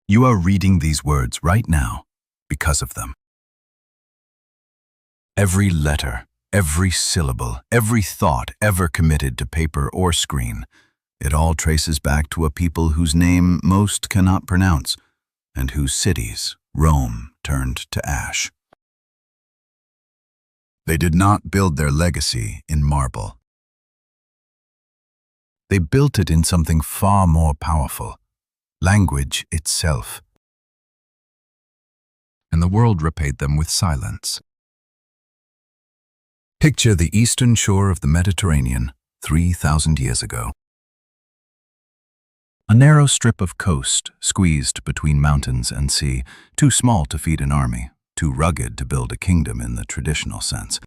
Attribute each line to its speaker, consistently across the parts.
Speaker 1: You are reading these words right now because of them. Every letter, every syllable, every thought ever committed to paper or screen, it all traces back to a people whose name most cannot pronounce and whose cities Rome turned to ash. They did not build their legacy in marble. They built it in something far more powerful, language itself. And the world repaid them with silence. Picture the eastern shore of the Mediterranean 3,000 years ago. A narrow strip of coast squeezed between mountains and sea, too small to feed an army, too rugged to build a kingdom in the traditional sense.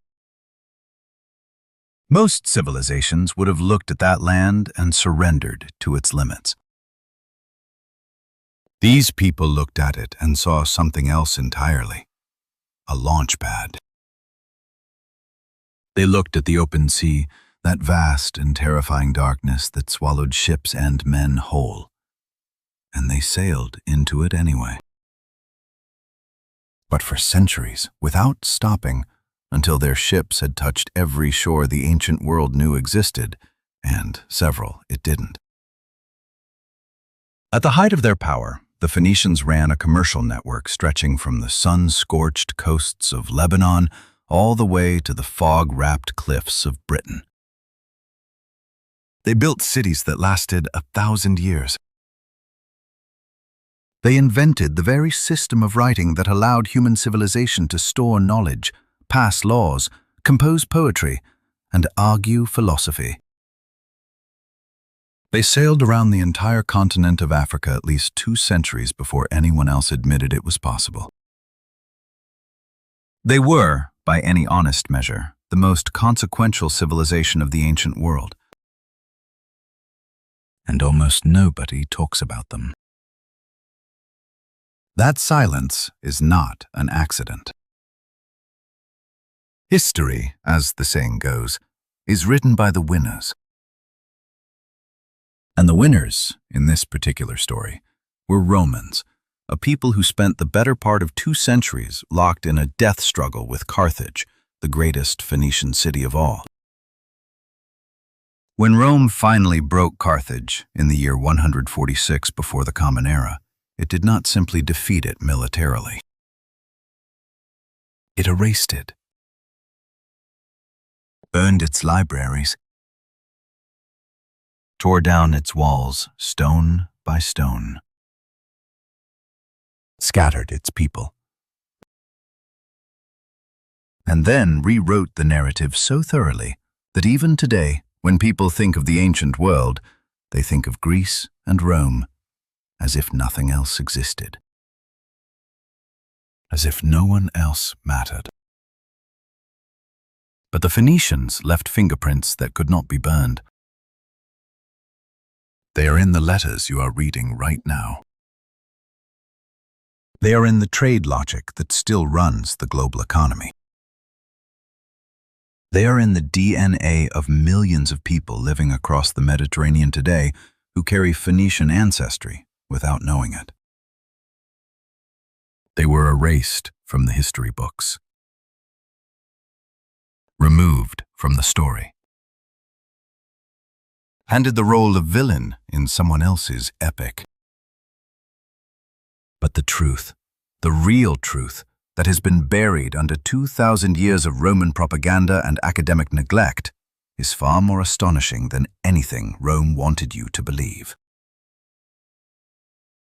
Speaker 1: Most civilizations would have looked at that land and surrendered to its limits. These people looked at it and saw something else entirely, a launch pad. They looked at the open sea, that vast and terrifying darkness that swallowed ships and men whole, and they sailed into it anyway. But for centuries, without stopping, until their ships had touched every shore the ancient world knew existed, and several it didn't. At the height of their power, the Phoenicians ran a commercial network stretching from the sun-scorched coasts of Lebanon all the way to the fog-wrapped cliffs of Britain. They built cities that lasted 1,000 years. They invented the very system of writing that allowed human civilization to store knowledge, pass laws, compose poetry, and argue philosophy. They sailed around the entire continent of Africa at least 2 centuries before anyone else admitted it was possible. They were, by any honest measure, the most consequential civilization of the ancient world. And almost nobody talks about them. That silence is not an accident. History, as the saying goes, is written by the winners. And the winners, in this particular story, were Romans, a people who spent the better part of 2 centuries locked in a death struggle with Carthage, the greatest Phoenician city of all. When Rome finally broke Carthage in the year 146 before the Common Era, it did not simply defeat it militarily. It erased it, burned its libraries, tore down its walls stone by stone, scattered its people, and then rewrote the narrative so thoroughly that even today, when people think of the ancient world, they think of Greece and Rome as if nothing else existed, as if no one else mattered. But the Phoenicians left fingerprints that could not be burned. They are in the letters you are reading right now. They are in the trade logic that still runs the global economy. They are in the DNA of millions of people living across the Mediterranean today who carry Phoenician ancestry without knowing it. They were erased from the history books, removed from the story, handed the role of villain in someone else's epic. But the truth, the real truth, that has been buried under 2,000 years of Roman propaganda and academic neglect is far more astonishing than anything Rome wanted you to believe.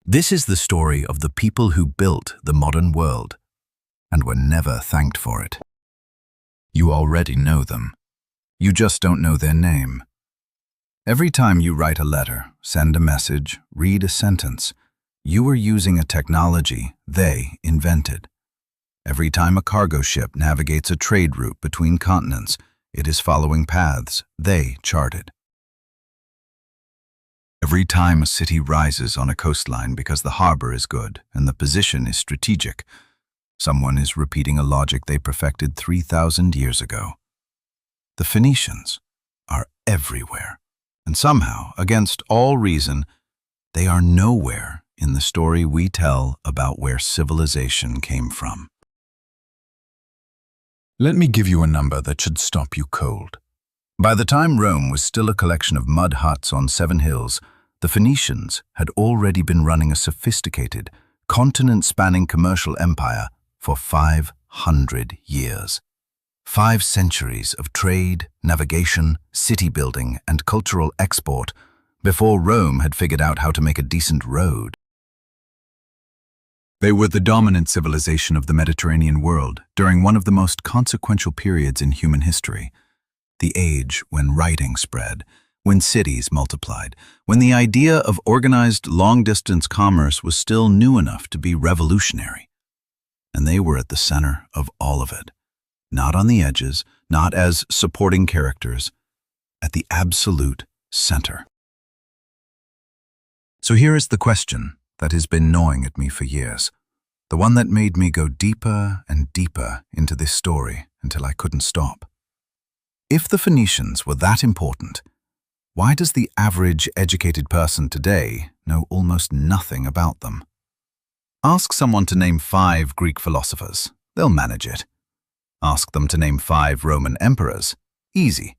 Speaker 1: This is the story of the people who built the modern world and were never thanked for it. You already know them. You just don't know their name. Every time you write a letter, send a message, read a sentence, you are using a technology they invented. Every time a cargo ship navigates a trade route between continents, it is following paths they charted. Every time a city rises on a coastline because the harbor is good and the position is strategic, someone is repeating a logic they perfected 3,000 years ago. The Phoenicians are everywhere, and somehow, against all reason, they are nowhere in the story we tell about where civilization came from. Let me give you a number that should stop you cold. By the time Rome was still a collection of mud huts on 7 hills, the Phoenicians had already been running a sophisticated, continent-spanning commercial empire for 500 years. 5 centuries of trade, navigation, city building, and cultural export before Rome had figured out how to make a decent road. They were the dominant civilization of the Mediterranean world during one of the most consequential periods in human history, the age when writing spread, when cities multiplied, when the idea of organized long-distance commerce was still new enough to be revolutionary. And they were at the center of all of it, not on the edges, not as supporting characters, at the absolute center. So here is the question that has been gnawing at me for years, the one that made me go deeper and deeper into this story until I couldn't stop. If the Phoenicians were that important, why does the average educated person today know almost nothing about them? Ask someone to name 5 Greek philosophers, they'll manage it. Ask them to name 5 Roman emperors, easy.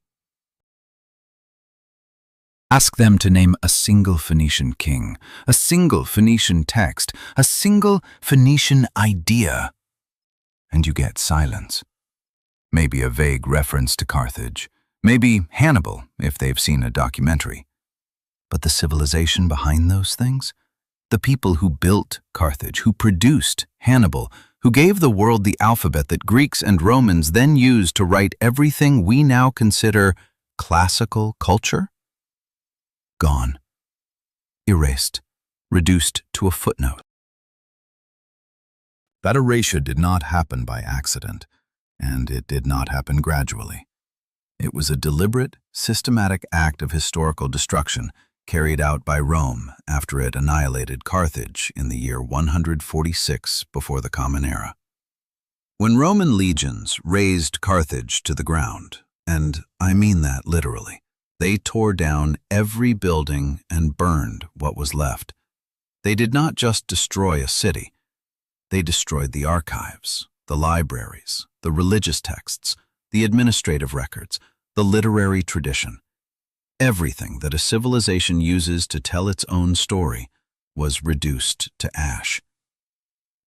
Speaker 1: Ask them to name a single Phoenician king, a single Phoenician text, a single Phoenician idea, and you get silence. Maybe a vague reference to Carthage, maybe Hannibal if they've seen a documentary. But the civilization behind those things? The people who built Carthage, who produced Hannibal, who gave the world the alphabet that Greeks and Romans then used to write everything we now consider classical culture? Gone. Erased. Reduced to a footnote. That erasure did not happen by accident, and it did not happen gradually. It was a deliberate, systematic act of historical destruction carried out by Rome after it annihilated Carthage in the year 146 before the Common Era. When Roman legions razed Carthage to the ground, and I mean that literally, they tore down every building and burned what was left. They did not just destroy a city. They destroyed the archives, the libraries, the religious texts, the administrative records, the literary tradition. Everything that a civilization uses to tell its own story was reduced to ash.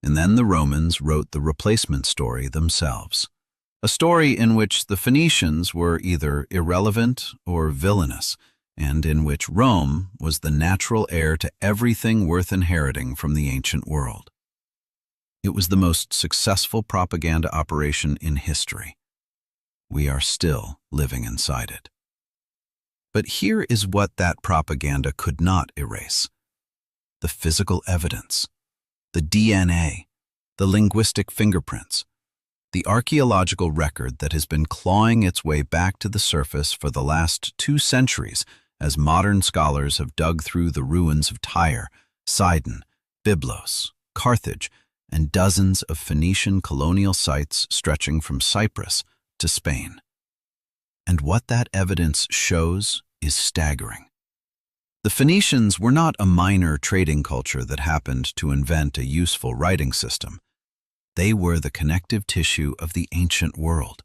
Speaker 1: And then the Romans wrote the replacement story themselves. A story in which the Phoenicians were either irrelevant or villainous, and in which Rome was the natural heir to everything worth inheriting from the ancient world. It was the most successful propaganda operation in history. We are still living inside it. But here is what that propaganda could not erase: the physical evidence, the DNA, the linguistic fingerprints, the archaeological record that has been clawing its way back to the surface for the last 2 centuries as modern scholars have dug through the ruins of Tyre, Sidon, Byblos, Carthage, and dozens of Phoenician colonial sites stretching from Cyprus to Spain. And what that evidence shows is staggering. The Phoenicians were not a minor trading culture that happened to invent a useful writing system. They were the connective tissue of the ancient world,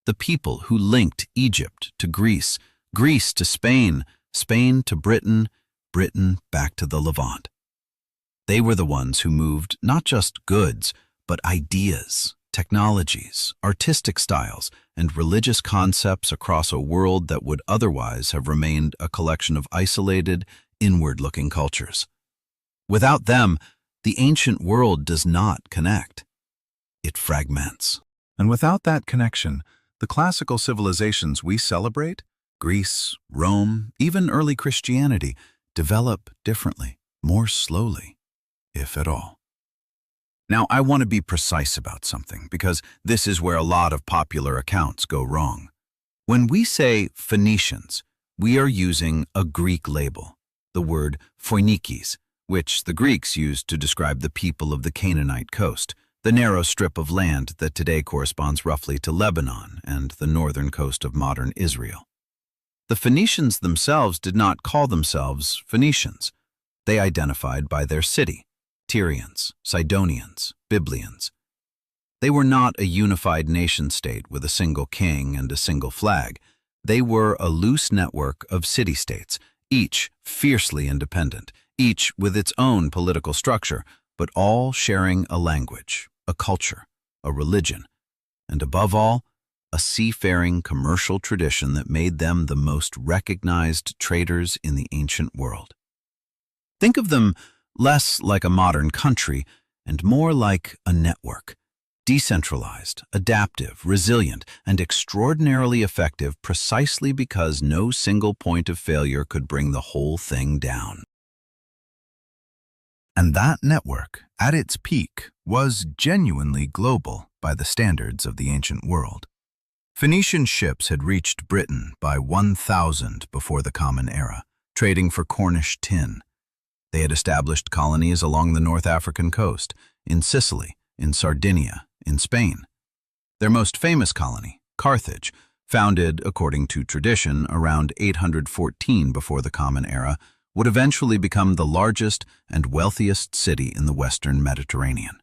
Speaker 1: the people who linked Egypt to Greece, Greece to Spain, Spain to Britain, Britain back to the Levant. They were the ones who moved not just goods, but ideas, technologies, artistic styles, and religious concepts across a world that would otherwise have remained a collection of isolated, inward-looking cultures. Without them, the ancient world does not connect. It fragments. And without that connection, the classical civilizations we celebrate, Greece, Rome, even early Christianity, develop differently, more slowly, if at all. Now, I want to be precise about something, because this is where a lot of popular accounts go wrong. When we say Phoenicians, we are using a Greek label, the word Phoenikes, which the Greeks used to describe the people of the Canaanite coast, the narrow strip of land that today corresponds roughly to Lebanon and the northern coast of modern Israel. The Phoenicians themselves did not call themselves Phoenicians. They identified by their city: Tyrians, Sidonians, Biblians. They were not a unified nation-state with a single king and a single flag. They were a loose network of city-states, each fiercely independent, each with its own political structure, but all sharing a language, a culture, a religion, and above all, a seafaring commercial tradition that made them the most recognized traders in the ancient world. Think of them less like a modern country and more like a network, decentralized, adaptive, resilient, and extraordinarily effective precisely because no single point of failure could bring the whole thing down. And that network, at its peak, was genuinely global by the standards of the ancient world. Phoenician ships had reached Britain by 1000 before the Common Era, trading for Cornish tin. They had established colonies along the North African coast, in Sicily, in Sardinia, in Spain. Their most famous colony, Carthage, founded, according to tradition, around 814 before the Common Era, would eventually become the largest and wealthiest city in the Western Mediterranean.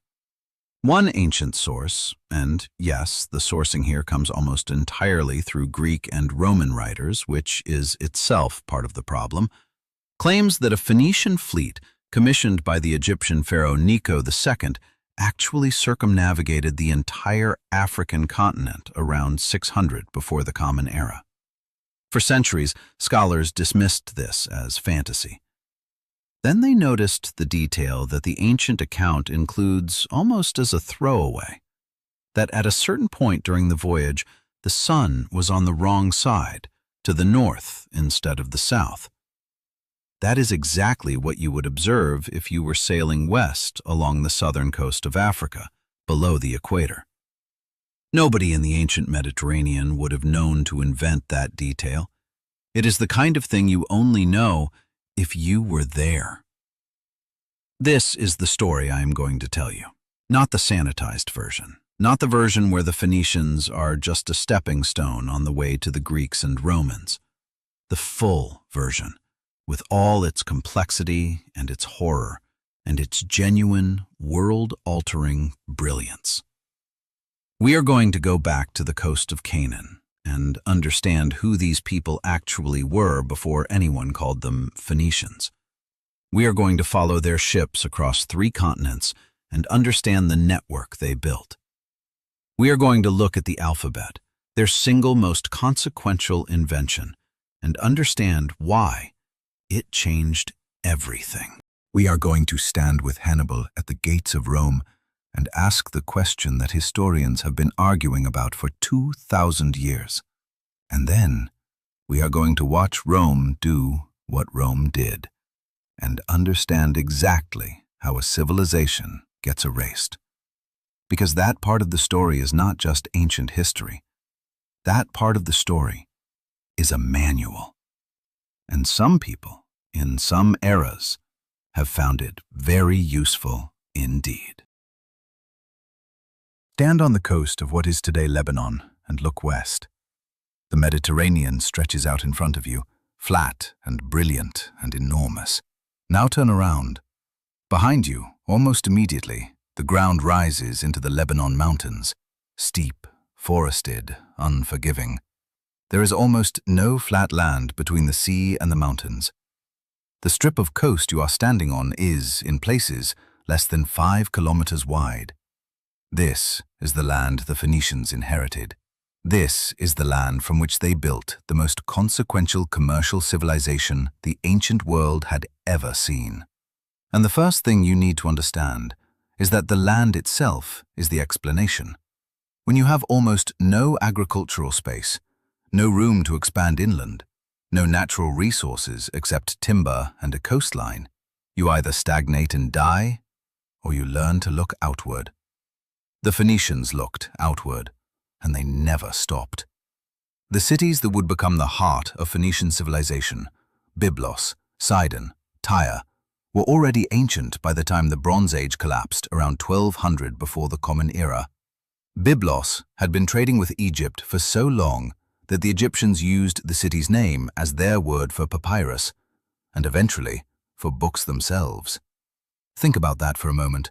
Speaker 1: One ancient source, and yes, the sourcing here comes almost entirely through Greek and Roman writers, which is itself part of the problem, claims that a Phoenician fleet commissioned by the Egyptian pharaoh Necho II actually circumnavigated the entire African continent around 600 before the Common Era. For centuries, scholars dismissed this as fantasy. Then they noticed the detail that the ancient account includes almost as a throwaway, that at a certain point during the voyage, the sun was on the wrong side, to the north instead of the south. That is exactly what you would observe if you were sailing west along the southern coast of Africa, below the equator. Nobody in the ancient Mediterranean would have known to invent that detail. It is the kind of thing you only know if you were there. This is the story I am going to tell you, not the sanitized version, not the version where the Phoenicians are just a stepping stone on the way to the Greeks and Romans. The full version, with all its complexity and its horror and its genuine, world-altering brilliance. We are going to go back to the coast of Canaan and understand who these people actually were before anyone called them Phoenicians. We are going to follow their ships across 3 continents and understand the network they built. We are going to look at the alphabet, their single most consequential invention, and understand why it changed everything. We are going to stand with Hannibal at the gates of Rome and ask the question that historians have been arguing about for 2,000 years. And then we are going to watch Rome do what Rome did and understand exactly how a civilization gets erased. Because that part of the story is not just ancient history. That part of the story is a manual. And some people, in some eras, have found it very useful indeed. Stand on the coast of what is today Lebanon and look west. The Mediterranean stretches out in front of you, flat and brilliant and enormous. Now turn around. Behind you, almost immediately, the ground rises into the Lebanon mountains, steep, forested, unforgiving. There is almost no flat land between the sea and the mountains. The strip of coast you are standing on is, in places, less than 5 kilometers wide. This is the land the Phoenicians inherited. This is the land from which they built the most consequential commercial civilization the ancient world had ever seen. And the first thing you need to understand is that the land itself is the explanation. When you have almost no agricultural space, no room to expand inland, no natural resources except timber and a coastline, you either stagnate and die, or you learn to look outward. The Phoenicians looked outward, and they never stopped. The cities that would become the heart of Phoenician civilization, Byblos, Sidon, Tyre, were already ancient by the time the Bronze Age collapsed around 1200 before the Common Era. Byblos had been trading with Egypt for so long that the Egyptians used the city's name as their word for papyrus, and eventually for books themselves. Think about that for a moment.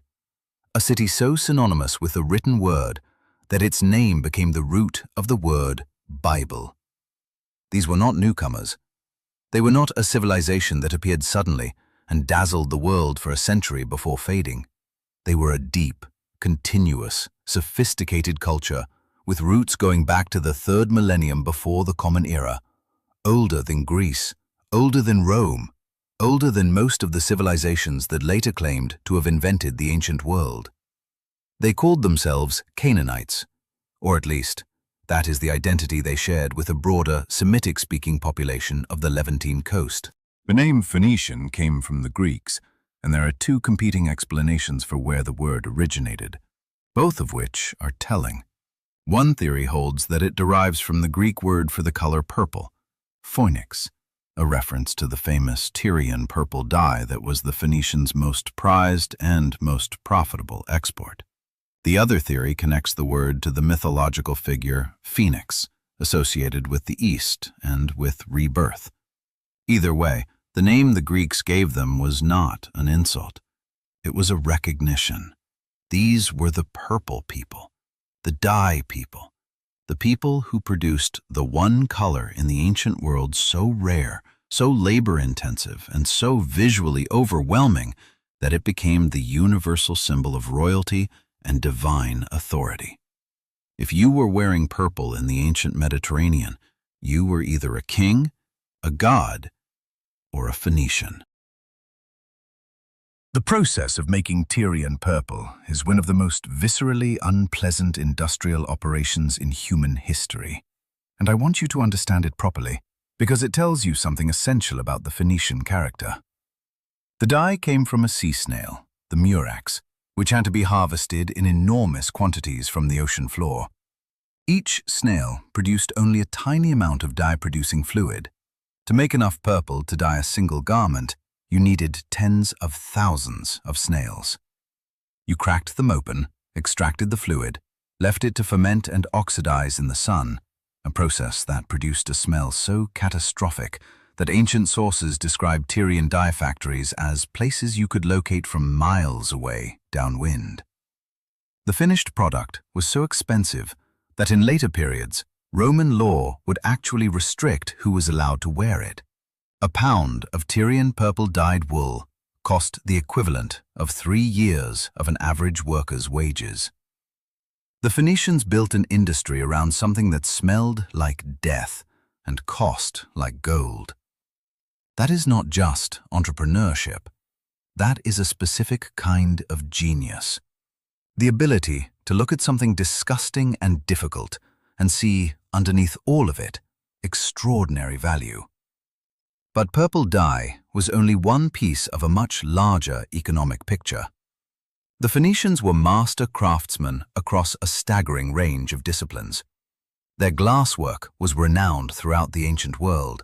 Speaker 1: A city so synonymous with the written word that its name became the root of the word Bible. These were not newcomers. They were not a civilization that appeared suddenly and dazzled the world for a century before fading. They were a deep, continuous, sophisticated culture with roots going back to the 3rd millennium before the Common Era, older than Greece, older than Rome, older than most of the civilizations that later claimed to have invented the ancient world. They called themselves Canaanites, or at least, that is the identity they shared with a broader Semitic-speaking population of the Levantine coast. The name Phoenician came from the Greeks, and there are two competing explanations for where the word originated, both of which are telling. One theory holds that it derives from the Greek word for the color purple, phoenix, a reference to the famous Tyrian purple dye that was the Phoenicians' most prized and most profitable export. The other theory connects the word to the mythological figure Phoenix, associated with the East and with rebirth. Either way, the name the Greeks gave them was not an insult. It was a recognition. These were the purple people, the dye people, the people who produced the one color in the ancient world so rare, so labor-intensive, and so visually overwhelming that it became the universal symbol of royalty and divine authority. If you were wearing purple in the ancient Mediterranean, you were either a king, a god, or a Phoenician. The process of making Tyrian purple is one of the most viscerally unpleasant industrial operations in human history, and I want you to understand it properly because it tells you something essential about the Phoenician character. The dye came from a sea snail, the murex, which had to be harvested in enormous quantities from the ocean floor. Each snail produced only a tiny amount of dye-producing fluid. To make enough purple to dye a single garment, you needed tens of thousands of snails. You cracked them open, extracted the fluid, left it to ferment and oxidize in the sun, a process that produced a smell so catastrophic that ancient sources described Tyrian dye factories as places you could locate from miles away downwind. The finished product was so expensive that in later periods, Roman law would actually restrict who was allowed to wear it. A pound of Tyrian purple dyed wool cost the equivalent of 3 years of an average worker's wages. The Phoenicians built an industry around something that smelled like death and cost like gold. That is not just entrepreneurship. That is a specific kind of genius. The ability to look at something disgusting and difficult and see, underneath all of it, extraordinary value. But purple dye was only one piece of a much larger economic picture. The Phoenicians were master craftsmen across a staggering range of disciplines. Their glasswork was renowned throughout the ancient world.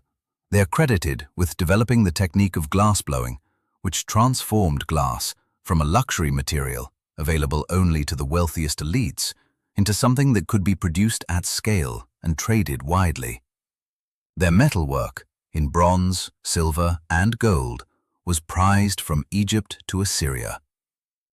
Speaker 1: They are credited with developing the technique of glassblowing, which transformed glass from a luxury material available only to the wealthiest elites into something that could be produced at scale and traded widely. Their metalwork, in bronze, silver, and gold, was prized from Egypt to Assyria.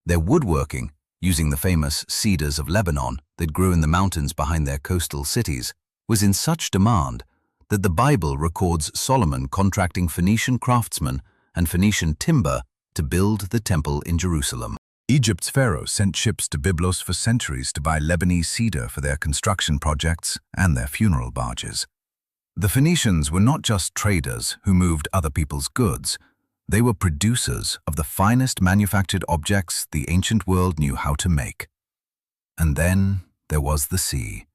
Speaker 1: Their woodworking, using the famous cedars of Lebanon that grew in the mountains behind their coastal cities, was in such demand that the Bible records Solomon contracting Phoenician craftsmen and Phoenician timber to build the temple in Jerusalem. Egypt's pharaohs sent ships to Byblos for centuries to buy Lebanese cedar for their construction projects and their funeral barges. The Phoenicians were not just traders who moved other people's goods. They were producers of the finest manufactured objects the ancient world knew how to make. And then there was the sea.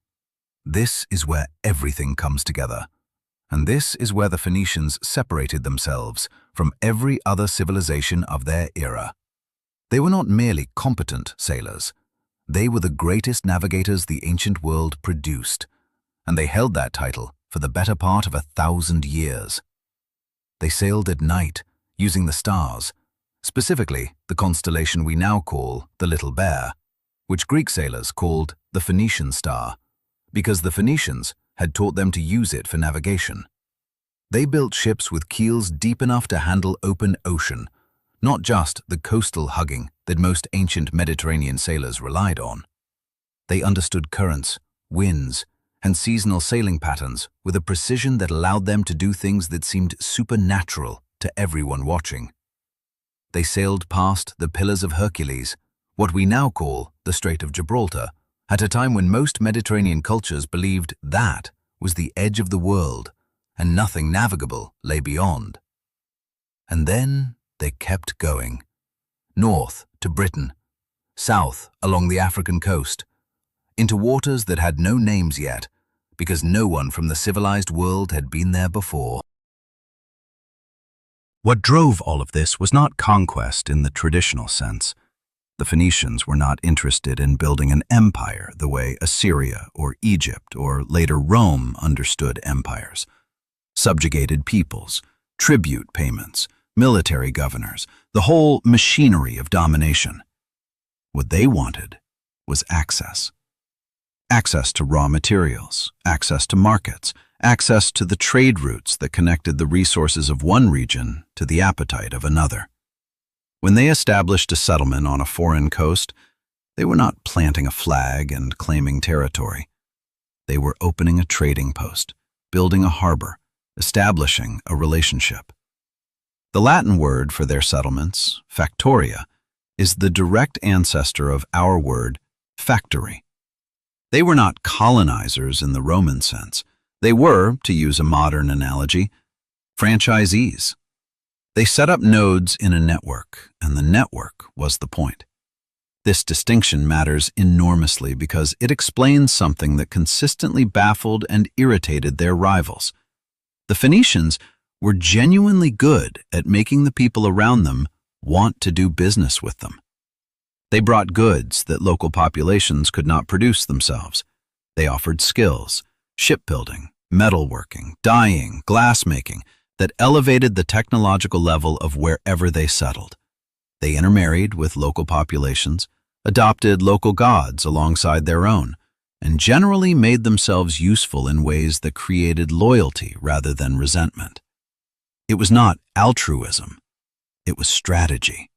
Speaker 1: This is where everything comes together. And this is where the Phoenicians separated themselves from every other civilization of their era. They were not merely competent sailors. They were the greatest navigators the ancient world produced, and they held that title for the better part of 1,000 years. They sailed at night, using the stars, specifically the constellation we now call the Little Bear, which Greek sailors called the Phoenician star, because the Phoenicians had taught them to use it for navigation. They built ships with keels deep enough to handle open ocean, not just the coastal hugging that most ancient Mediterranean sailors relied on. They understood currents, winds, and seasonal sailing patterns with a precision that allowed them to do things that seemed supernatural to everyone watching. They sailed past the Pillars of Hercules, what we now call the Strait of Gibraltar, at a time when most Mediterranean cultures believed that was the edge of the world and nothing navigable lay beyond. And then they kept going, north to Britain, south along the African coast, into waters that had no names yet, because no one from the civilized world had been there before. What drove all of this was not conquest in the traditional sense. The Phoenicians were not interested in building an empire the way Assyria or Egypt or later Rome understood empires. Subjugated peoples, tribute payments, military governors, the whole machinery of domination. What they wanted was access. Access to raw materials, access to markets, access to the trade routes that connected the resources of one region to the appetite of another. When they established a settlement on a foreign coast, they were not planting a flag and claiming territory. They were opening a trading post, building a harbor, establishing a relationship. The Latin word for their settlements, factoria, is the direct ancestor of our word factory. They were not colonizers in the Roman sense. They were, to use a modern analogy, franchisees. They set up nodes in a network, and the network was the point. This distinction matters enormously because it explains something that consistently baffled and irritated their rivals. The Phoenicians were genuinely good at making the people around them want to do business with them. They brought goods that local populations could not produce themselves. They offered skills, shipbuilding, metalworking, dyeing, glassmaking, that elevated the technological level of wherever they settled. They intermarried with local populations, adopted local gods alongside their own, and generally made themselves useful in ways that created loyalty rather than resentment. It was not altruism, it was strategy.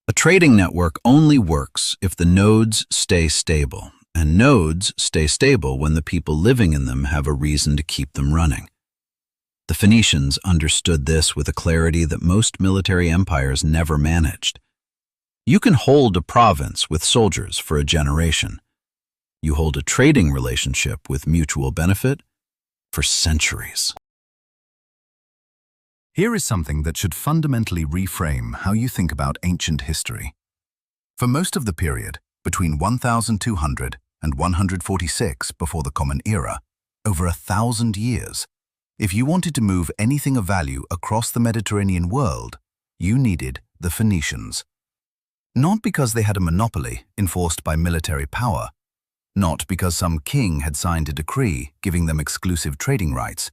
Speaker 1: A trading network only works if the nodes stay stable, and nodes stay stable when the people living in them have a reason to keep them running. The Phoenicians understood this with a clarity that most military empires never managed. You can hold a province with soldiers for a generation. You hold a trading relationship with mutual benefit for centuries. Here is something that should fundamentally reframe how you think about ancient history. For most of the period, between 1200 and 146 before the Common Era, over 1,000 years, if you wanted to move anything of value across the Mediterranean world, you needed the Phoenicians. Not because they had a monopoly enforced by military power, not because some king had signed a decree giving them exclusive trading rights,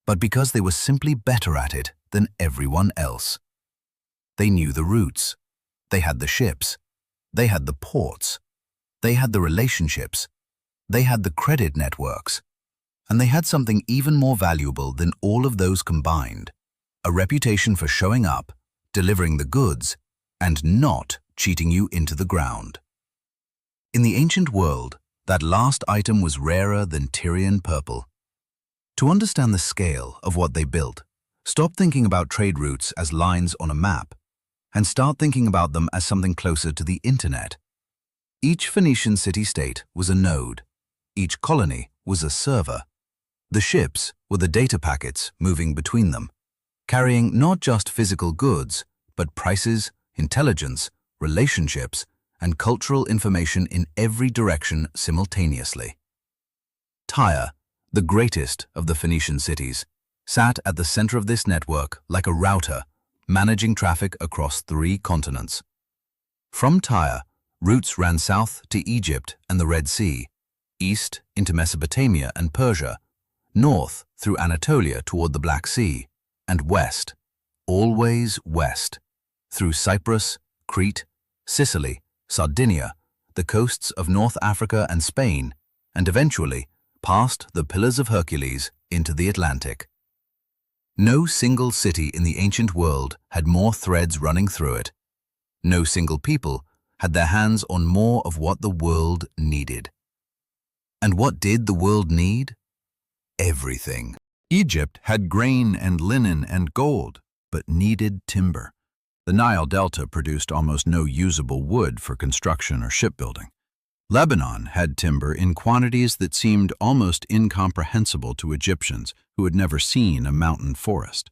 Speaker 1: but because they were simply better at it than everyone else. They knew the routes. They had the ships. They had the ports. They had the relationships. They had the credit networks. And they had something even more valuable than all of those combined, a reputation for showing up, delivering the goods, and not cheating you into the ground. In the ancient world, that last item was rarer than Tyrian purple. To understand the scale of what they built, stop thinking about trade routes as lines on a map, and start thinking about them as something closer to the internet. Each Phoenician city-state was a node. Each colony was a server. The ships were the data packets moving between them, carrying not just physical goods, but prices, intelligence, relationships, and cultural information in every direction simultaneously. Tyre, the greatest of the Phoenician cities, sat at the center of this network like a router, managing traffic across 3 continents. From Tyre, routes ran south to Egypt and the Red Sea, east into Mesopotamia and Persia, north through Anatolia toward the Black Sea, and west, always west, through Cyprus, Crete, Sicily, Sardinia, the coasts of North Africa and Spain, and eventually past the Pillars of Hercules into the Atlantic. No single city in the ancient world had more threads running through it. No single people had their hands on more of what the world needed. And what did the world need? Everything. Egypt had grain and linen and gold, but needed timber. The Nile Delta produced almost no usable wood for construction or shipbuilding. Lebanon had timber in quantities that seemed almost incomprehensible to Egyptians who had never seen a mountain forest.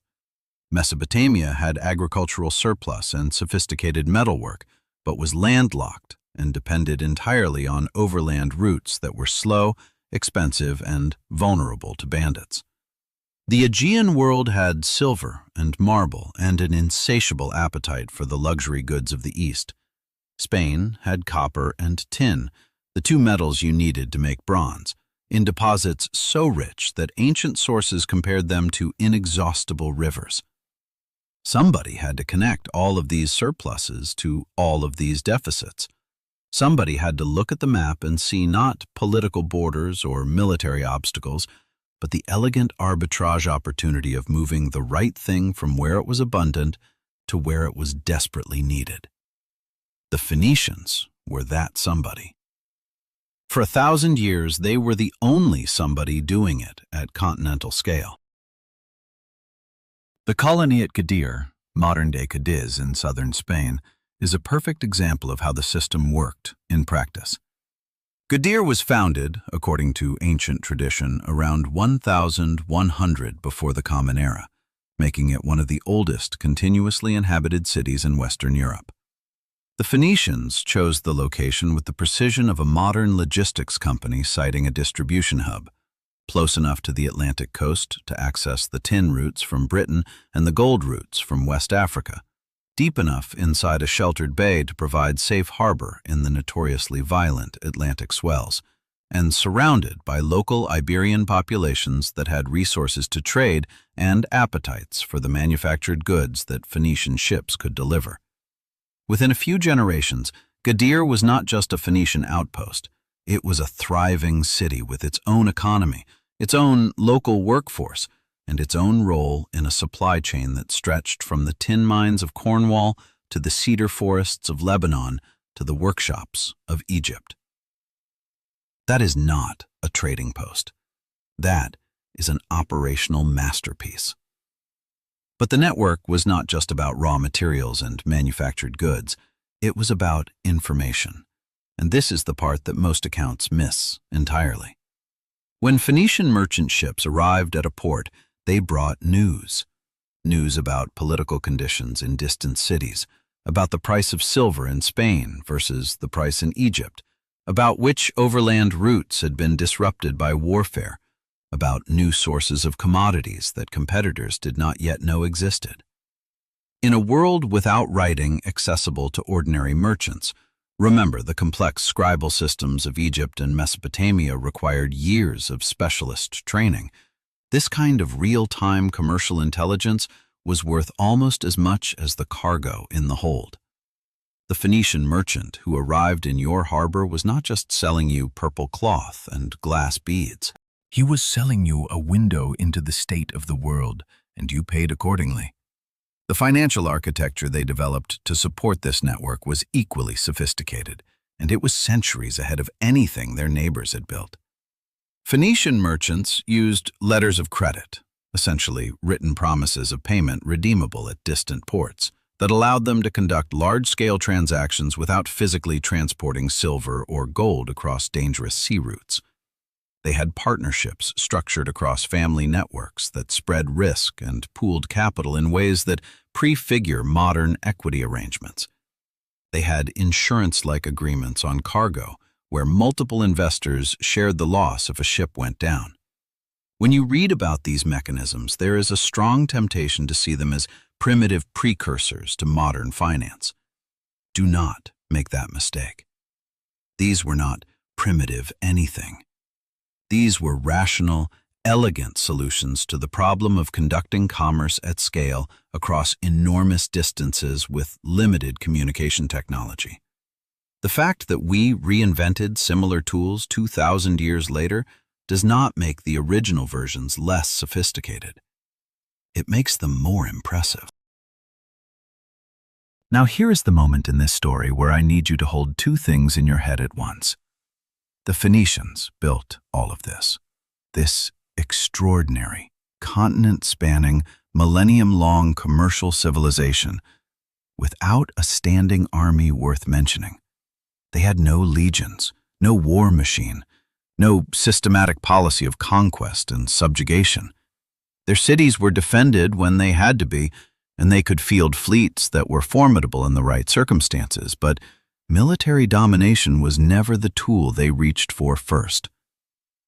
Speaker 1: Mesopotamia had agricultural surplus and sophisticated metalwork, but was landlocked and depended entirely on overland routes that were slow, expensive, and vulnerable to bandits. The Aegean world had silver and marble and an insatiable appetite for the luxury goods of the East. Spain had copper and tin, the two metals you needed to make bronze, in deposits so rich that ancient sources compared them to inexhaustible rivers. Somebody had to connect all of these surpluses to all of these deficits. Somebody had to look at the map and see not political borders or military obstacles, but the elegant arbitrage opportunity of moving the right thing from where it was abundant to where it was desperately needed. The Phoenicians were that somebody. For 1,000 years, they were the only somebody doing it at continental scale. The colony at Gadir, modern-day Cadiz in southern Spain, is a perfect example of how the system worked in practice. Gadir was founded, according to ancient tradition, around 1100 before the Common Era, making it one of the oldest continuously inhabited cities in Western Europe. The Phoenicians chose the location with the precision of a modern logistics company siting a distribution hub, close enough to the Atlantic coast to access the tin routes from Britain and the gold routes from West Africa, deep enough inside a sheltered bay to provide safe harbor in the notoriously violent Atlantic swells, and surrounded by local Iberian populations that had resources to trade and appetites for the manufactured goods that Phoenician ships could deliver. Within a few generations, Gadir was not just a Phoenician outpost. It was a thriving city with its own economy, its own local workforce, and its own role in a supply chain that stretched from the tin mines of Cornwall to the cedar forests of Lebanon to the workshops of Egypt. That is not a trading post. That is an operational masterpiece. But the network was not just about raw materials and manufactured goods. It was about information. And this is the part that most accounts miss entirely. When Phoenician merchant ships arrived at a port, they brought news. News about political conditions in distant cities, about the price of silver in Spain versus the price in Egypt, about which overland routes had been disrupted by warfare, about new sources of commodities that competitors did not yet know existed. In a world without writing accessible to ordinary merchants, remember, the complex scribal systems of Egypt and Mesopotamia required years of specialist training. This kind of real-time commercial intelligence was worth almost as much as the cargo in the hold. The Phoenician merchant who arrived in your harbor was not just selling you purple cloth and glass beads. He was selling you a window into the state of the world, and you paid accordingly. The financial architecture they developed to support this network was equally sophisticated, and it was centuries ahead of anything their neighbors had built. Phoenician merchants used letters of credit, essentially written promises of payment redeemable at distant ports, that allowed them to conduct large-scale transactions without physically transporting silver or gold across dangerous sea routes. They had partnerships structured across family networks that spread risk and pooled capital in ways that prefigure modern equity arrangements. They had insurance-like agreements on cargo, where multiple investors shared the loss if a ship went down. When you read about these mechanisms, there is a strong temptation to see them as primitive precursors to modern finance. Do not make that mistake. These were not primitive anything. These were rational, elegant solutions to the problem of conducting commerce at scale across enormous distances with limited communication technology. The fact that we reinvented similar tools 2,000 years later does not make the original versions less sophisticated. it makes them more impressive. Now here is the moment in this story where I need you to hold two things in your head at once. The Phoenicians built all of this extraordinary, continent-spanning, millennium-long commercial civilization, without a standing army worth mentioning. They had no legions, no war machine, no systematic policy of conquest and subjugation. Their cities were defended when they had to be, and they could field fleets that were formidable in the right circumstances, but military domination was never the tool they reached for first.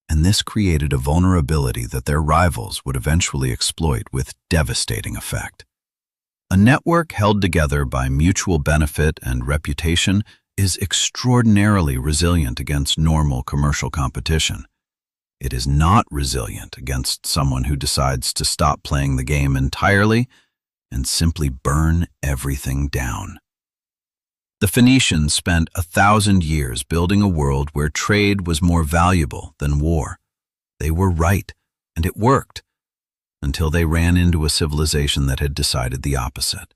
Speaker 1: And this created a vulnerability that their rivals would eventually exploit with devastating effect. A network held together by mutual benefit and reputation is extraordinarily resilient against normal commercial competition. It is not resilient against someone who decides to stop playing the game entirely and simply burn everything down. The Phoenicians spent 1,000 years building a world where trade was more valuable than war. They were right, and it worked, until they ran into a civilization that had decided the opposite.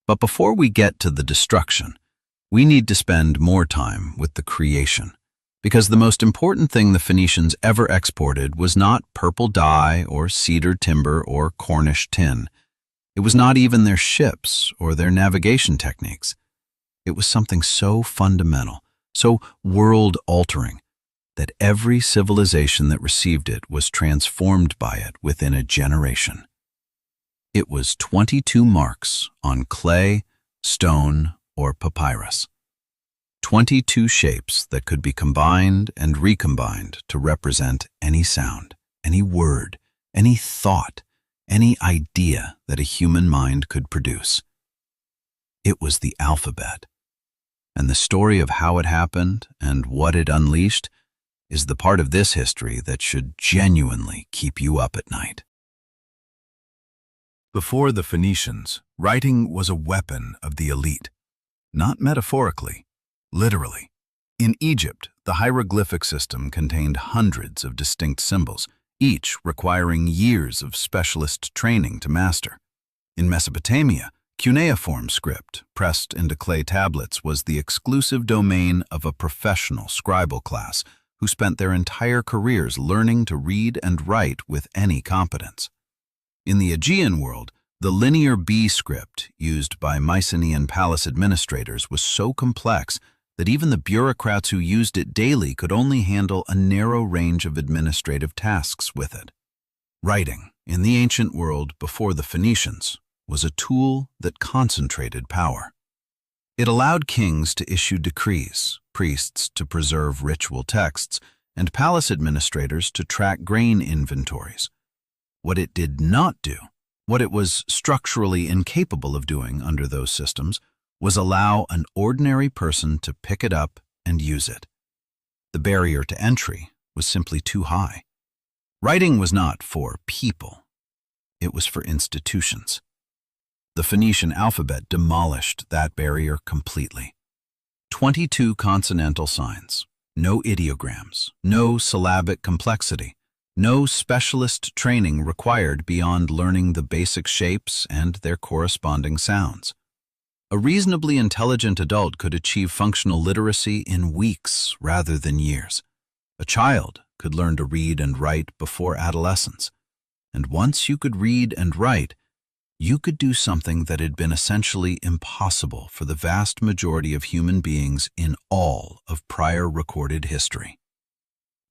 Speaker 1: But before we get to the destruction, we need to spend more time with the creation, because the most important thing the Phoenicians ever exported was not purple dye or cedar timber or Cornish tin. It was not even their ships or their navigation techniques. It was something so fundamental, so world-altering, that every civilization that received it was transformed by it within a generation. It was 22 marks on clay, stone, or papyrus. 22 shapes that could be combined and recombined to represent any sound, any word, any thought, any idea that a human mind could produce. It was the alphabet. And the story of how it happened and what it unleashed is the part of this history that should genuinely keep you up at night. Before the Phoenicians, writing was a weapon of the elite. Not metaphorically, literally. In Egypt, the hieroglyphic system contained hundreds of distinct symbols, each requiring years of specialist training to master. In Mesopotamia, cuneiform script, pressed into clay tablets, was the exclusive domain of a professional scribal class who spent their entire careers learning to read and write with any competence. In the Aegean world, the linear B script used by Mycenaean palace administrators was so complex that even the bureaucrats who used it daily could only handle a narrow range of administrative tasks with it. Writing, in the ancient world before the Phoenicians, was a tool that concentrated power. It allowed kings to issue decrees, priests to preserve ritual texts, and palace administrators to track grain inventories. What it did not do, what it was structurally incapable of doing under those systems, was allow an ordinary person to pick it up and use it. The barrier to entry was simply too high. Writing was not for people. It was for institutions. The Phoenician alphabet demolished that barrier completely. 22 consonantal signs, no ideograms, no syllabic complexity, no specialist training required beyond learning the basic shapes and their corresponding sounds. A reasonably intelligent adult could achieve functional literacy in weeks rather than years. A child could learn to read and write before adolescence. And once you could read and write, you could do something that had been essentially impossible for the vast majority of human beings in all of prior recorded history.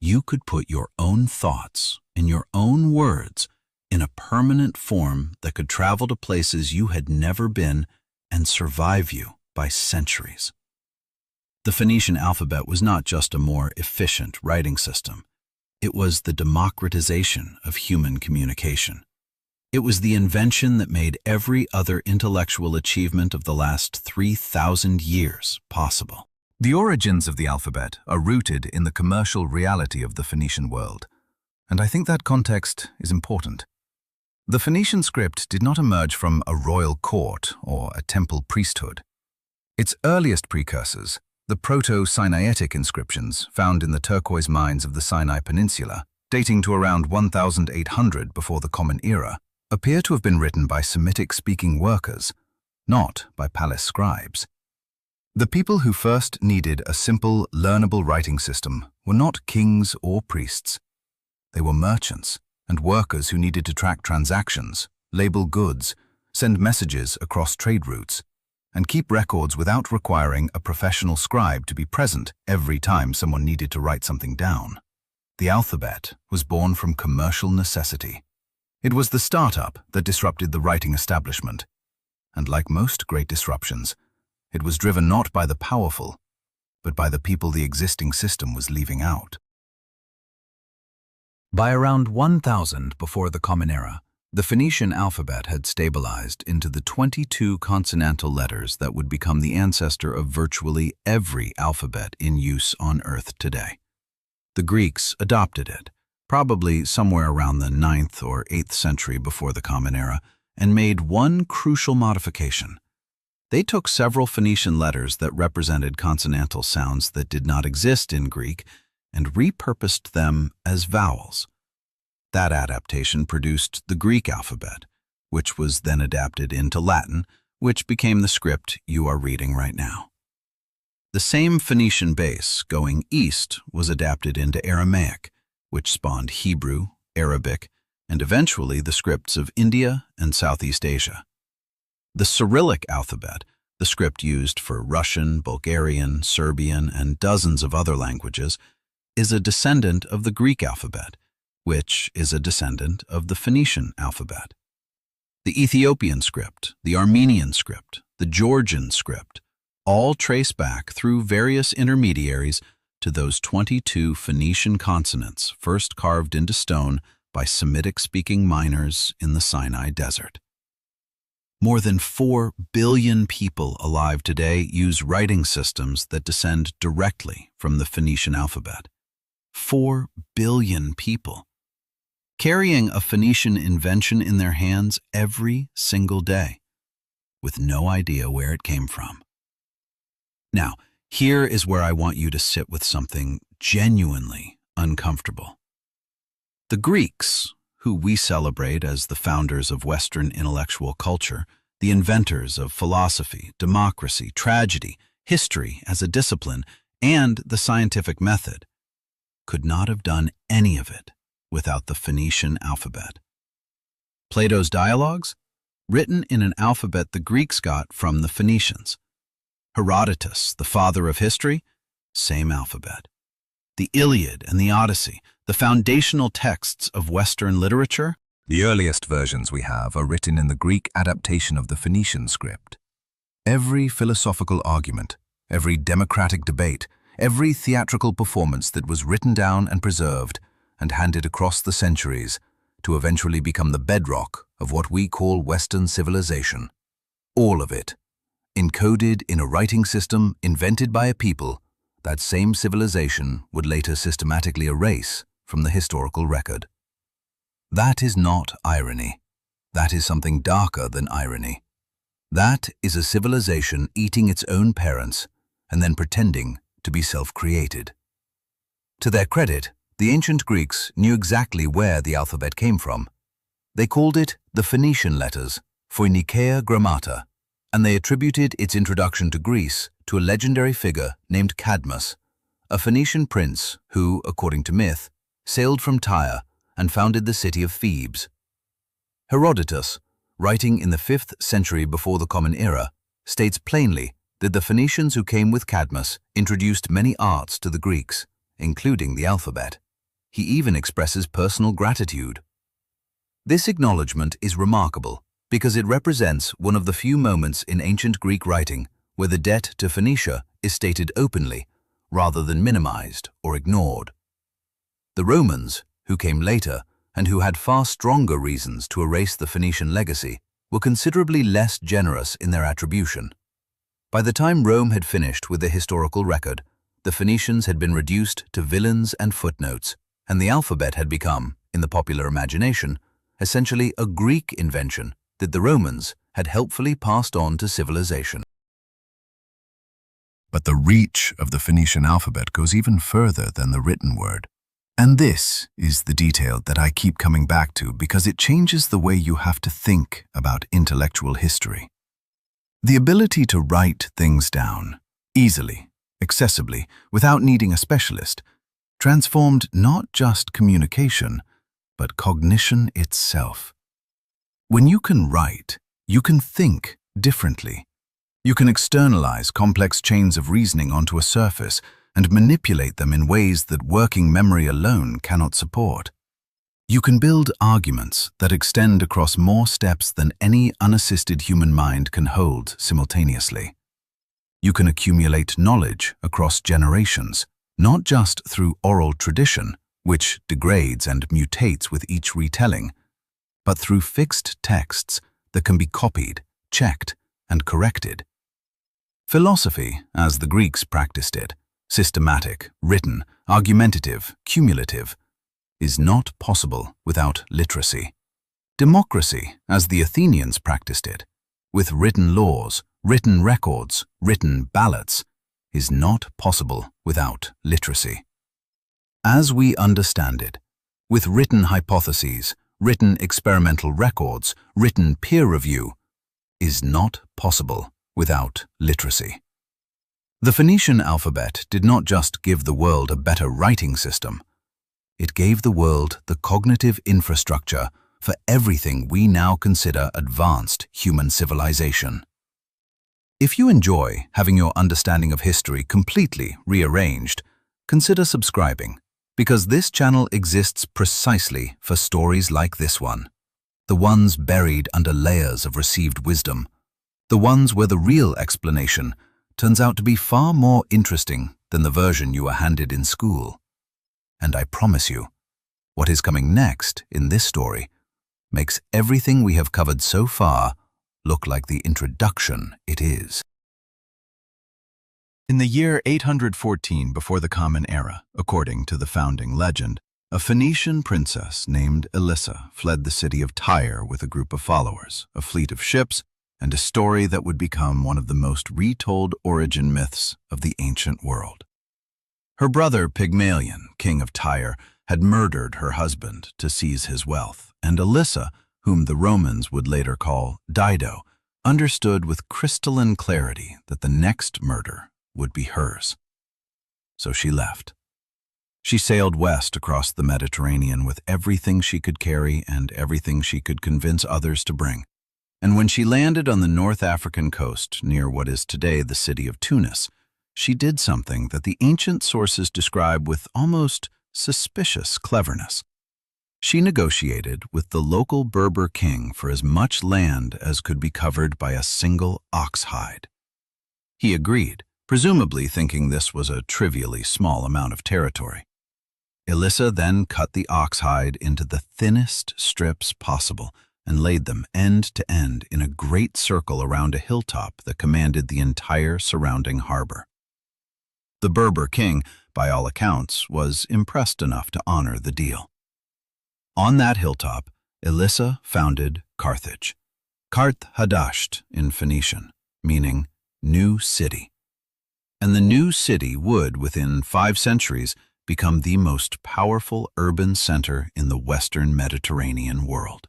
Speaker 1: You could put your own thoughts in your own words in a permanent form that could travel to places you had never been and survive you by centuries. The Phoenician alphabet was not just a more efficient writing system. It was the democratization of human communication. It was the invention that made every other intellectual achievement of the last 3,000 years possible. The origins of the alphabet are rooted in the commercial reality of the Phoenician world, and I think that context is important. The Phoenician script did not emerge from a royal court or a temple priesthood. Its earliest precursors, the Proto-Sinaitic inscriptions found in the turquoise mines of the Sinai Peninsula, dating to around 1800 before the Common Era, appear to have been written by Semitic-speaking workers, not by palace scribes. The people who first needed a simple, learnable writing system were not kings or priests. They were merchants and workers who needed to track transactions, label goods, send messages across trade routes, and keep records without requiring a professional scribe to be present every time someone needed to write something down. The alphabet was born from commercial necessity. It was the startup that disrupted the writing establishment, and like most great disruptions, it was driven not by the powerful, but by the people the existing system was leaving out. By around 1000 before the Common Era, the Phoenician alphabet had stabilized into the 22 consonantal letters that would become the ancestor of virtually every alphabet in use on Earth today. The Greeks adopted it, probably somewhere around the 9th or 8th century before the Common Era, and made one crucial modification. They took several Phoenician letters that represented consonantal sounds that did not exist in Greek and repurposed them as vowels. That adaptation produced the Greek alphabet, which was then adapted into Latin, which became the script you are reading right now. The same Phoenician base going east was adapted into Aramaic, which spawned Hebrew, Arabic, and eventually the scripts of India and Southeast Asia. The Cyrillic alphabet, the script used for Russian, Bulgarian, Serbian, and dozens of other languages, is a descendant of the Greek alphabet, which is a descendant of the Phoenician alphabet. The Ethiopian script, the Armenian script, the Georgian script, all trace back through various intermediaries to those 22 Phoenician consonants first carved into stone by Semitic-speaking miners in the Sinai Desert. More than 4 billion people alive today use writing systems that descend directly from the Phoenician alphabet. 4 billion people, carrying a Phoenician invention in their hands every single day, with no idea where it came from. Now, here is where I want you to sit with something genuinely uncomfortable. The Greeks, who we celebrate as the founders of Western intellectual culture, the inventors of philosophy, democracy, tragedy, history as a discipline, and the scientific method, could not have done any of it without the Phoenician alphabet. Plato's dialogues, written in an alphabet the Greeks got from the Phoenicians. Herodotus, the father of history, same alphabet. The Iliad and the Odyssey, the foundational texts of Western literature.
Speaker 2: The earliest versions we have are written in the Greek adaptation of the Phoenician script.
Speaker 1: Every philosophical argument, every democratic debate, every theatrical performance that was written down and preserved and handed across the centuries to eventually become the bedrock of what we call Western civilization. All of it, encoded in a writing system invented by a people that same civilization would later systematically erase from the historical record. That is not irony. That is something darker than irony. That is a civilization eating its own parents and then pretending to be self-created. To their credit, the ancient Greeks knew exactly where the alphabet came from. They called it the Phoenician letters, Phoenicia grammata, and they attributed its introduction to Greece to a legendary figure named Cadmus, a Phoenician prince who, according to myth, sailed from Tyre and founded the city of Thebes. Herodotus, writing in the 5th century before the Common Era, states plainly that the Phoenicians who came with Cadmus introduced many arts to the Greeks, including the alphabet. He even expresses personal gratitude. This acknowledgement is remarkable because it represents one of the few moments in ancient Greek writing where the debt to Phoenicia is stated openly rather than minimized or ignored. The Romans, who came later and who had far stronger reasons to erase the Phoenician legacy, were considerably less generous in their attribution. By the time Rome had finished with the historical record, the Phoenicians had been reduced to villains and footnotes, and the alphabet had become, in the popular imagination, essentially a Greek invention that the Romans had helpfully passed on to civilization.
Speaker 2: But the reach of the Phoenician alphabet goes even further than the written word.
Speaker 1: And this is the detail that I keep coming back to because it changes the way you have to think about intellectual history. The ability to write things down, easily, accessibly, without needing a specialist, transformed not just communication, but cognition itself. When you can write, you can think differently. You can externalize complex chains of reasoning onto a surface and manipulate them in ways that working memory alone cannot support. You can build arguments that extend across more steps than any unassisted human mind can hold simultaneously. You can accumulate knowledge across generations, not just through oral tradition, which degrades and mutates with each retelling, but through fixed texts that can be copied, checked, and corrected. Philosophy, as the Greeks practiced it, systematic, written, argumentative, cumulative, is not possible without literacy. Democracy, as the Athenians practiced it, with written laws, written records, written ballots, is not possible without literacy. As we understand it, with written hypotheses, written experimental records, written peer review, is not possible without literacy. The Phoenician alphabet did not just give the world a better writing system, it gave the world the cognitive infrastructure for everything we now consider advanced human civilization. If you enjoy having your understanding of history completely rearranged, consider subscribing, because this channel exists precisely for stories like this one, the ones buried under layers of received wisdom, the ones where the real explanation turns out to be far more interesting than the version you were handed in school. And I promise you, what is coming next in this story makes everything we have covered so far look like the introduction it is. In the year 814 before the Common Era, according to the founding legend, a Phoenician princess named Elissa fled the city of Tyre with a group of followers, a fleet of ships, and a story that would become one of the most retold origin myths of the ancient world. Her brother Pygmalion, king of Tyre, had murdered her husband to seize his wealth, and Elissa, whom the Romans would later call Dido, understood with crystalline clarity that the next murder would be hers. So she left. She sailed west across the Mediterranean with everything she could carry and everything she could convince others to bring. And when she landed on the North African coast near what is today the city of Tunis, she did something that the ancient sources describe with almost suspicious cleverness. She negotiated with the local Berber king for as much land as could be covered by a single ox hide. He agreed, presumably thinking this was a trivially small amount of territory. Elissa then cut the ox hide into the thinnest strips possible and laid them end to end in a great circle around a hilltop that commanded the entire surrounding harbor. The Berber king, by all accounts, was impressed enough to honor the deal. On that hilltop, Elissa founded Carthage, Karth Hadasht in Phoenician, meaning new city. And the new city would, within 5 centuries, become the most powerful urban center in the Western Mediterranean world.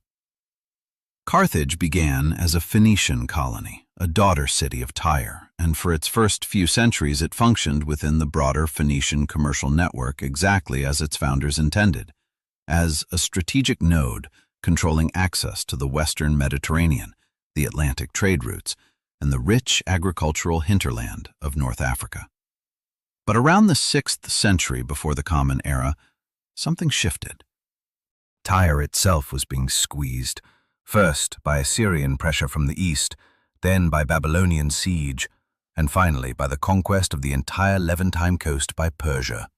Speaker 1: Carthage began as a Phoenician colony, a daughter city of Tyre, and for its first few centuries it functioned within the broader Phoenician commercial network exactly as its founders intended, as a strategic node controlling access to the Western Mediterranean, the Atlantic trade routes, and the rich agricultural hinterland of North Africa. But around the 6th century before the Common Era, something shifted. Tyre itself was being squeezed, first by Assyrian pressure from the east, then by Babylonian siege, and finally by the conquest of the entire Levantine coast by Persia.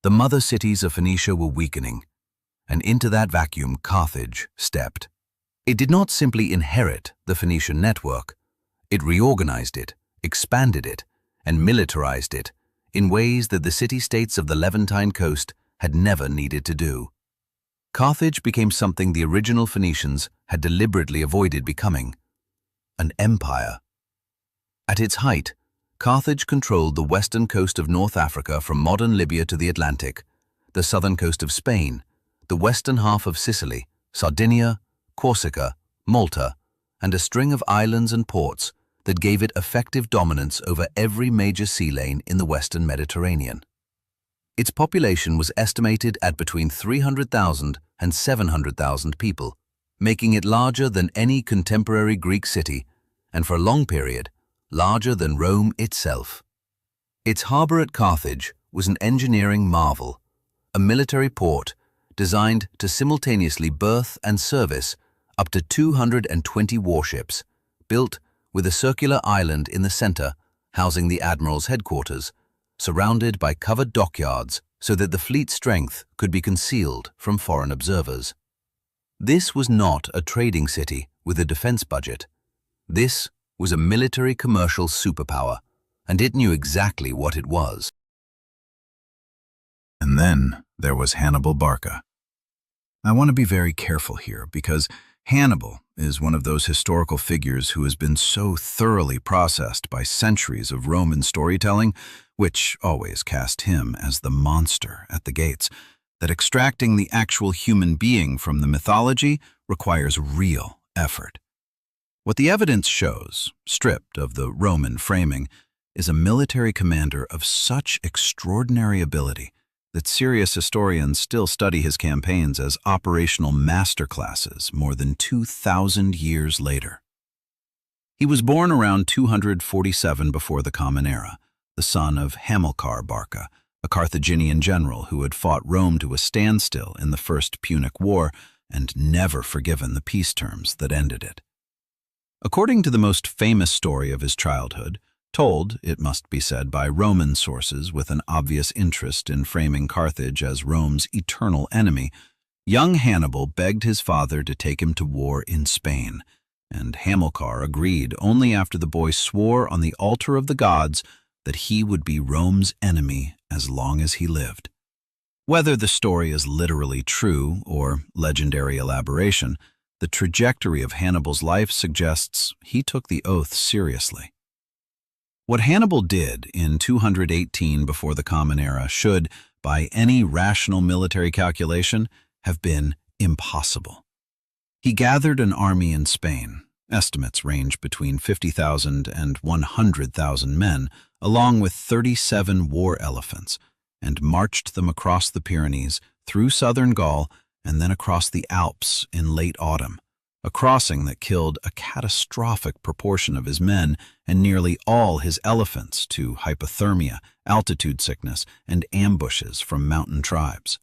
Speaker 1: The mother cities of Phoenicia were weakening, and into that vacuum Carthage stepped. It did not simply inherit the Phoenician network. It reorganized it, expanded it, and militarized it in ways that the city-states of the Levantine coast had never needed to do. Carthage became something the original Phoenicians had deliberately avoided becoming: an empire. At its height, Carthage controlled the western coast of North Africa from modern Libya to the Atlantic, the southern coast of Spain, the western half of Sicily, Sardinia, Corsica, Malta, and a string of islands and ports that gave it effective dominance over every major sea lane in the western Mediterranean. Its population was estimated at between 300,000 and 700,000 people, making it larger than any contemporary Greek city, and for a long period, larger than Rome itself. Its harbor at Carthage was an engineering marvel, a military port designed to simultaneously berth and service up to 220 warships, built with a circular island in the center housing the admiral's headquarters, surrounded by covered dockyards so that the fleet's strength could be concealed from foreign observers. This was not a trading city with a defense budget. This was a military commercial superpower, and it knew exactly what it was.
Speaker 2: And then there was Hannibal Barca. I want to be very careful here because Hannibal is one of those historical figures who has been so thoroughly processed by centuries of Roman storytelling, which always cast him as the monster at the gates, that extracting the actual human being from the mythology requires real effort. What the evidence shows, stripped of the Roman framing, is a military commander of such extraordinary ability that serious historians still study his campaigns as operational masterclasses more than 2,000 years later. He was born around 247 before the Common Era, the son of Hamilcar Barca, a Carthaginian general who had fought Rome to a standstill in the First Punic War and never forgiven the peace terms that ended it. According to the most famous story of his childhood, told, it must be said, by Roman sources with an obvious interest in framing Carthage as Rome's eternal enemy, young Hannibal begged his father to take him to war in Spain, and Hamilcar agreed only after the boy swore on the altar of the gods that he would be Rome's enemy as long as he lived. Whether the story is literally true or legendary elaboration, the trajectory of Hannibal's life suggests he took the oath seriously. What Hannibal did in 218 before the Common Era should, by any rational military calculation, have been impossible. He gathered an army in Spain, estimates range between 50,000 and 100,000 men, along with 37 war elephants, and marched them across the Pyrenees, through southern Gaul, and then across the Alps in late autumn, a crossing that killed a catastrophic proportion of his men and nearly all his elephants to hypothermia, altitude sickness, and ambushes from mountain tribes.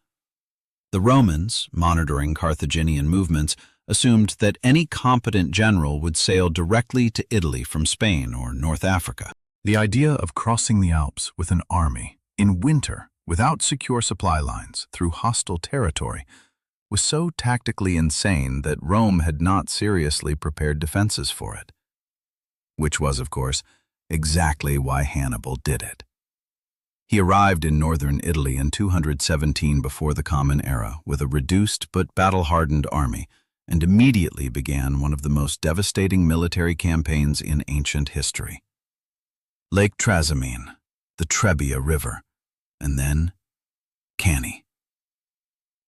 Speaker 2: The Romans, monitoring Carthaginian movements, assumed that any competent general would sail directly to Italy from Spain or North Africa. The idea of crossing the Alps with an army, in winter, without secure supply lines, through hostile territory, was so tactically insane that Rome had not seriously prepared defenses for it. Which was, of course, exactly why Hannibal did it. He arrived in northern Italy in 217 before the Common Era with a reduced but battle-hardened army, and immediately began one of the most devastating military campaigns in ancient history. Lake Trasimene, the Trebia River, and then Cannae.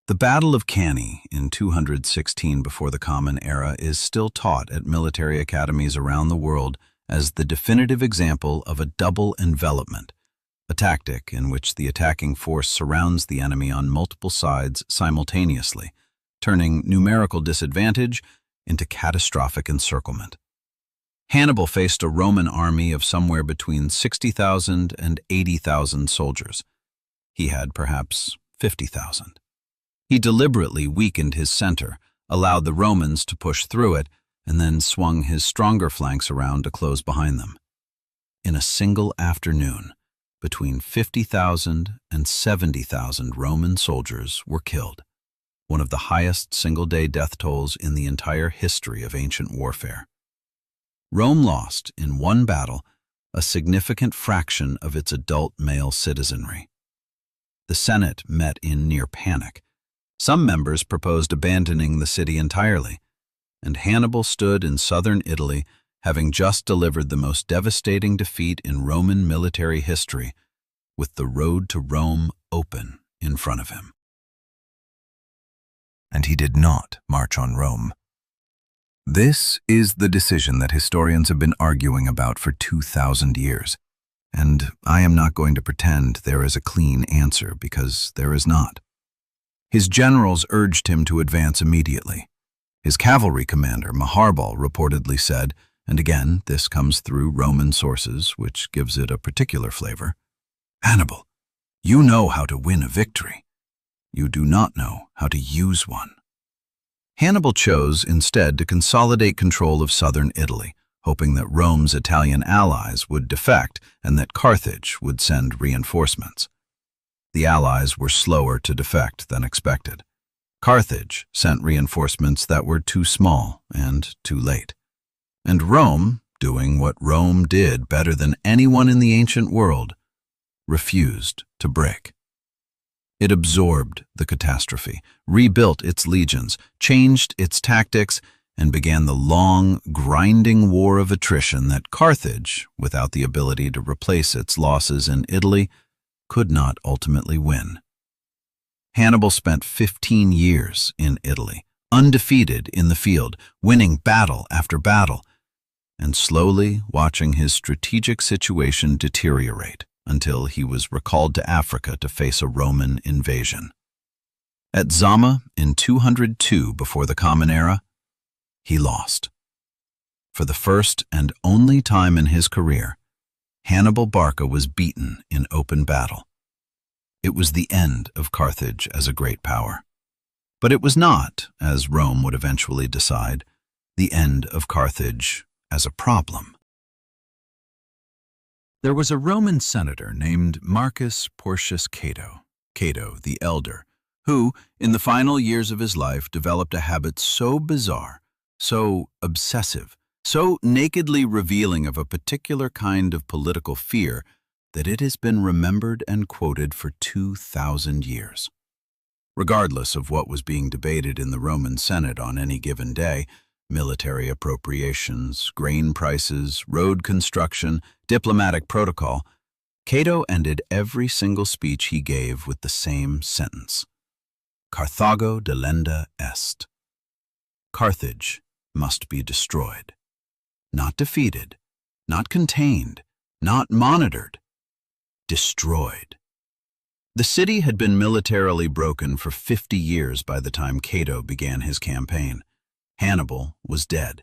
Speaker 2: The Battle of Cannae in 216 before the Common Era is still taught at military academies around the world as the definitive example of a double envelopment, a tactic in which the attacking force surrounds the enemy on multiple sides simultaneously, turning numerical disadvantage into catastrophic encirclement. Hannibal faced a Roman army of somewhere between 60,000 and 80,000 soldiers. He had perhaps 50,000. He deliberately weakened his center, allowed the Romans to push through it, and then swung his stronger flanks around to close behind them. In a single afternoon, between 50,000 and 70,000 Roman soldiers were killed, one of the highest single-day death tolls in the entire history of ancient warfare. Rome lost, in one battle, a significant fraction of its adult male citizenry. The Senate met in near panic. Some members proposed abandoning the city entirely, and Hannibal stood in southern Italy, having just delivered the most devastating defeat in Roman military history, with the road to Rome open in front of him.
Speaker 1: And he did not march on Rome. This is the decision that historians have been arguing about for 2,000 years, and I am not going to pretend there is a clean answer, because there is not. His generals urged him to advance immediately. His cavalry commander, Hannibal, reportedly said, and again, this comes through Roman sources, which gives it a particular flavor, "Hannibal, you know how to win a victory. You do not know how to use one." Hannibal chose instead to consolidate control of southern Italy, hoping that Rome's Italian allies would defect and that Carthage would send reinforcements. The allies were slower to defect than expected. Carthage sent reinforcements that were too small and too late. And Rome, doing what Rome did better than anyone in the ancient world, refused to break. It absorbed the catastrophe, rebuilt its legions, changed its tactics, and began the long, grinding war of attrition that Carthage, without the ability to replace its losses in Italy, could not ultimately win. Hannibal spent 15 years in Italy, undefeated in the field, winning battle after battle, and slowly watching his strategic situation deteriorate until he was recalled to Africa to face a Roman invasion. At Zama in 202 before the Common Era, he lost. For the first and only time in his career, Hannibal Barca was beaten in open battle. It was the end of Carthage as a great power. But it was not, as Rome would eventually decide, the end of Carthage as a problem. There was a Roman senator named Marcus Porcius Cato, Cato the Elder, who, in the final years of his life, developed a habit so bizarre, so obsessive, so nakedly revealing of a particular kind of political fear that it has been remembered and quoted for 2,000 years. Regardless of what was being debated in the Roman Senate on any given day, military appropriations, grain prices, road construction, diplomatic protocol, Cato ended every single speech he gave with the same sentence: Carthago delenda est. Carthage must be destroyed. Not defeated, not contained, not monitored. Destroyed. The city had been militarily broken for 50 years by the time Cato began his campaign. Hannibal was dead.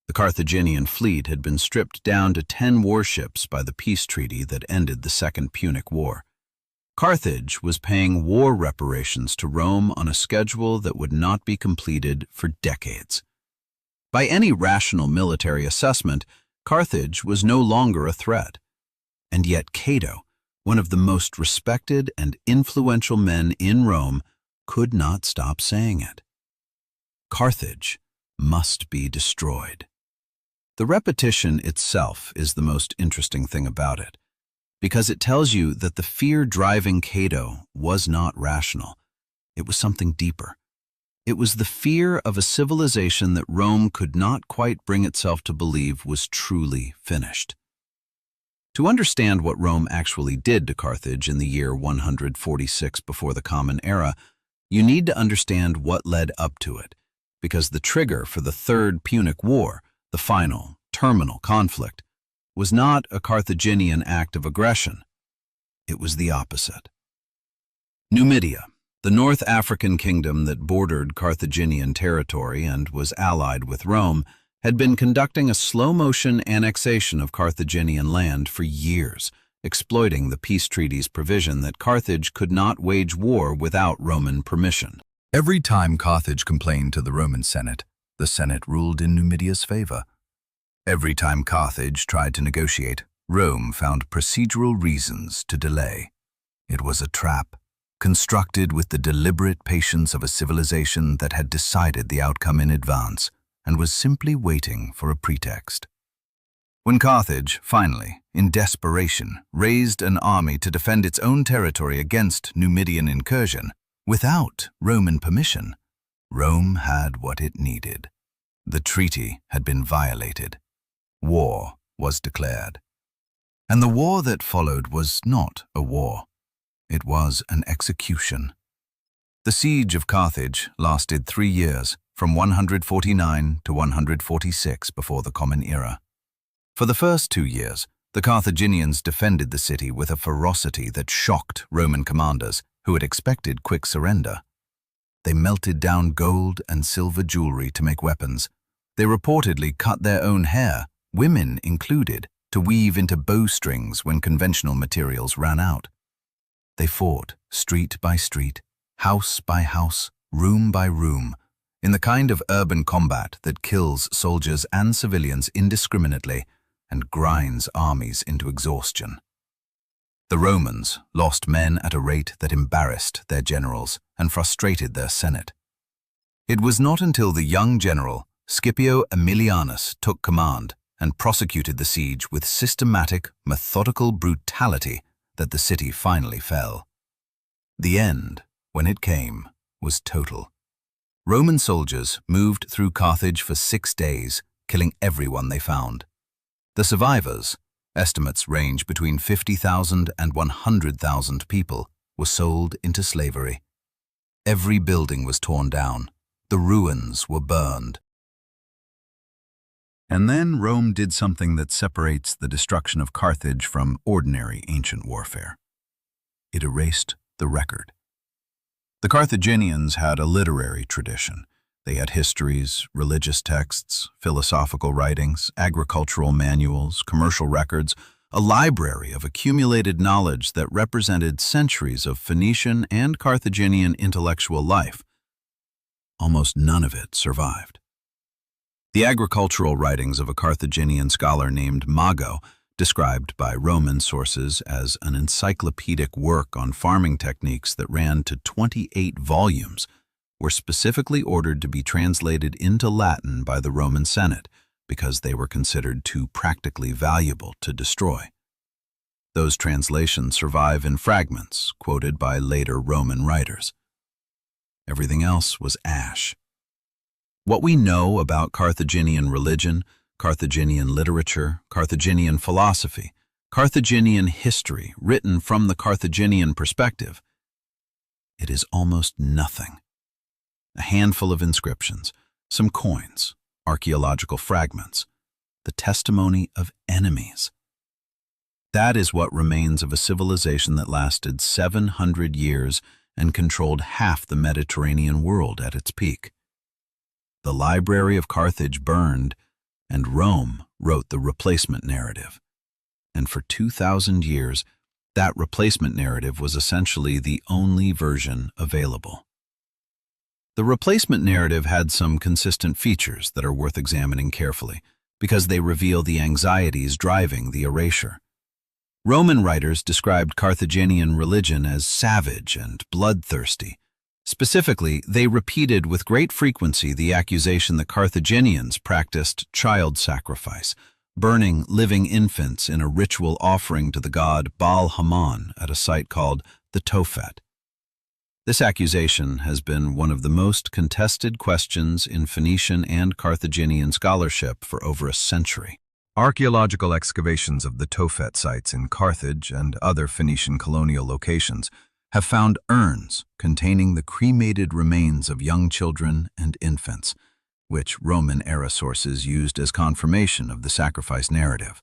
Speaker 1: The Carthaginian fleet had been stripped down to 10 warships by the peace treaty that ended the Second Punic War. Carthage was paying war reparations to Rome on a schedule that would not be completed for decades. By any rational military assessment, Carthage was no longer a threat. And yet Cato, one of the most respected and influential men in Rome, could not stop saying it. Carthage must be destroyed. The repetition itself is the most interesting thing about it, because it tells you that the fear driving Cato was not rational. It was something deeper. It was the fear of a civilization that Rome could not quite bring itself to believe was truly finished. To understand what Rome actually did to Carthage in the year 146 before the Common Era, you need to understand what led up to it, because the trigger for the Third Punic War, the final, terminal conflict, was not a Carthaginian act of aggression. It was the opposite. Numidia, the North African kingdom that bordered Carthaginian territory and was allied with Rome, had been conducting a slow-motion annexation of Carthaginian land for years, exploiting the peace treaty's provision that Carthage could not wage war without Roman permission. Every time Carthage complained to the Roman Senate, the Senate ruled in Numidia's favor. Every time Carthage tried to negotiate, Rome found procedural reasons to delay. It was a trap, constructed with the deliberate patience of a civilization that had decided the outcome in advance and was simply waiting for a pretext. When Carthage, finally, in desperation, raised an army to defend its own territory against Numidian incursion, without Roman permission, Rome had what it needed. The treaty had been violated. War was declared. And the war that followed was not a war.
Speaker 2: It was an execution. The siege of Carthage lasted 3 years, from 149 to 146 before the Common Era. For the first 2 years, the Carthaginians defended the city with a ferocity that shocked Roman commanders who had expected quick surrender. They melted down gold and silver jewelry to make weapons. They reportedly cut their own hair, women included, to weave into bowstrings when conventional materials ran out. They fought street by street, house by house, room by room, in the kind of urban combat that kills soldiers and civilians indiscriminately and grinds armies into exhaustion. The Romans lost men at a rate that embarrassed their generals and frustrated their senate. It was not until the young general Scipio Aemilianus took command and prosecuted the siege with systematic, methodical brutality that the city finally fell. The end, when it came, was total. Roman soldiers moved through Carthage for 6 days, killing everyone they found. The survivors, estimates range between 50,000 and 100,000 people, were sold into slavery. Every building was torn down. The ruins were burned. And then Rome did something that separates the destruction of Carthage from ordinary ancient warfare. It erased the record. The Carthaginians had a literary tradition. They had histories, religious texts, philosophical writings, agricultural manuals, commercial records, a library of accumulated knowledge that represented centuries of Phoenician and Carthaginian intellectual life. Almost none of it survived. The agricultural writings of a Carthaginian scholar named Mago, described by Roman sources as an encyclopedic work on farming techniques that ran to 28 volumes, were specifically ordered to be translated into Latin by the Roman Senate because they were considered too practically valuable to destroy. Those translations survive in fragments quoted by later Roman writers. Everything else was ash. What we know about Carthaginian religion, Carthaginian literature, Carthaginian philosophy, Carthaginian history written from the Carthaginian perspective, it is almost nothing. A handful of inscriptions, some coins, archaeological fragments, the testimony of enemies. That is what remains of a civilization that lasted 700 years and controlled half the Mediterranean world at its peak. The library of Carthage burned, and Rome wrote the replacement narrative. And for 2,000 years, that replacement narrative was essentially the only version available. The replacement narrative had some consistent features that are worth examining carefully, because they reveal the anxieties driving the erasure. Roman writers described Carthaginian religion as savage and bloodthirsty. Specifically, they repeated with great frequency the accusation that Carthaginians practiced child sacrifice, burning living infants in a ritual offering to the god Baal-Hamon at a site called the Tophet. This accusation has been one of the most contested questions in Phoenician and Carthaginian scholarship for over a century. Archaeological excavations of the Tophet sites in Carthage and other Phoenician colonial locations have found urns containing the cremated remains of young children and infants, which Roman-era sources used as confirmation of the sacrifice narrative.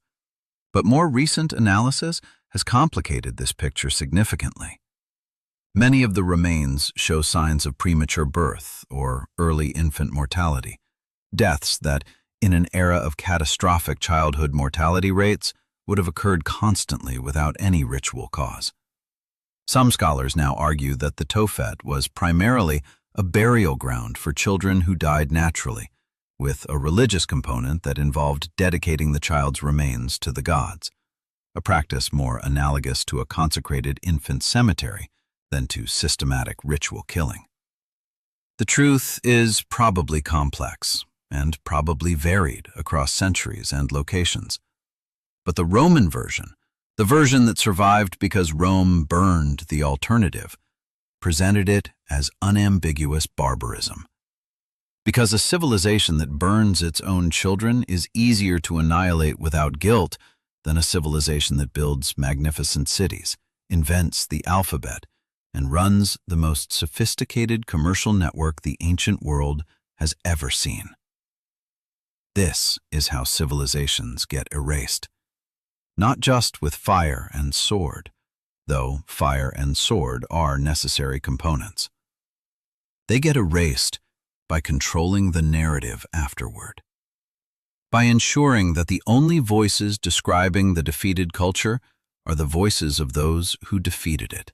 Speaker 2: But more recent analysis has complicated this picture significantly. Many of the remains show signs of premature birth or early infant mortality, deaths that, in an era of catastrophic childhood mortality rates, would have occurred constantly without any ritual cause. Some scholars now argue that the Tophet was primarily a burial ground for children who died naturally, with a religious component that involved dedicating the child's remains to the gods, a practice more analogous to a consecrated infant cemetery than to systematic ritual killing. The truth is probably complex and probably varied across centuries and locations. But the Roman version, the version that survived because Rome burned the alternative, presented it as unambiguous barbarism. Because a civilization that burns its own children is easier to annihilate without guilt than a civilization that builds magnificent cities, invents the alphabet, and runs the most sophisticated commercial network the ancient world has ever seen. This is how civilizations get erased. Not just with fire and sword, though fire and sword are necessary components. They get erased by controlling the narrative afterward. By ensuring that the only voices describing the defeated culture are the voices of those who defeated it.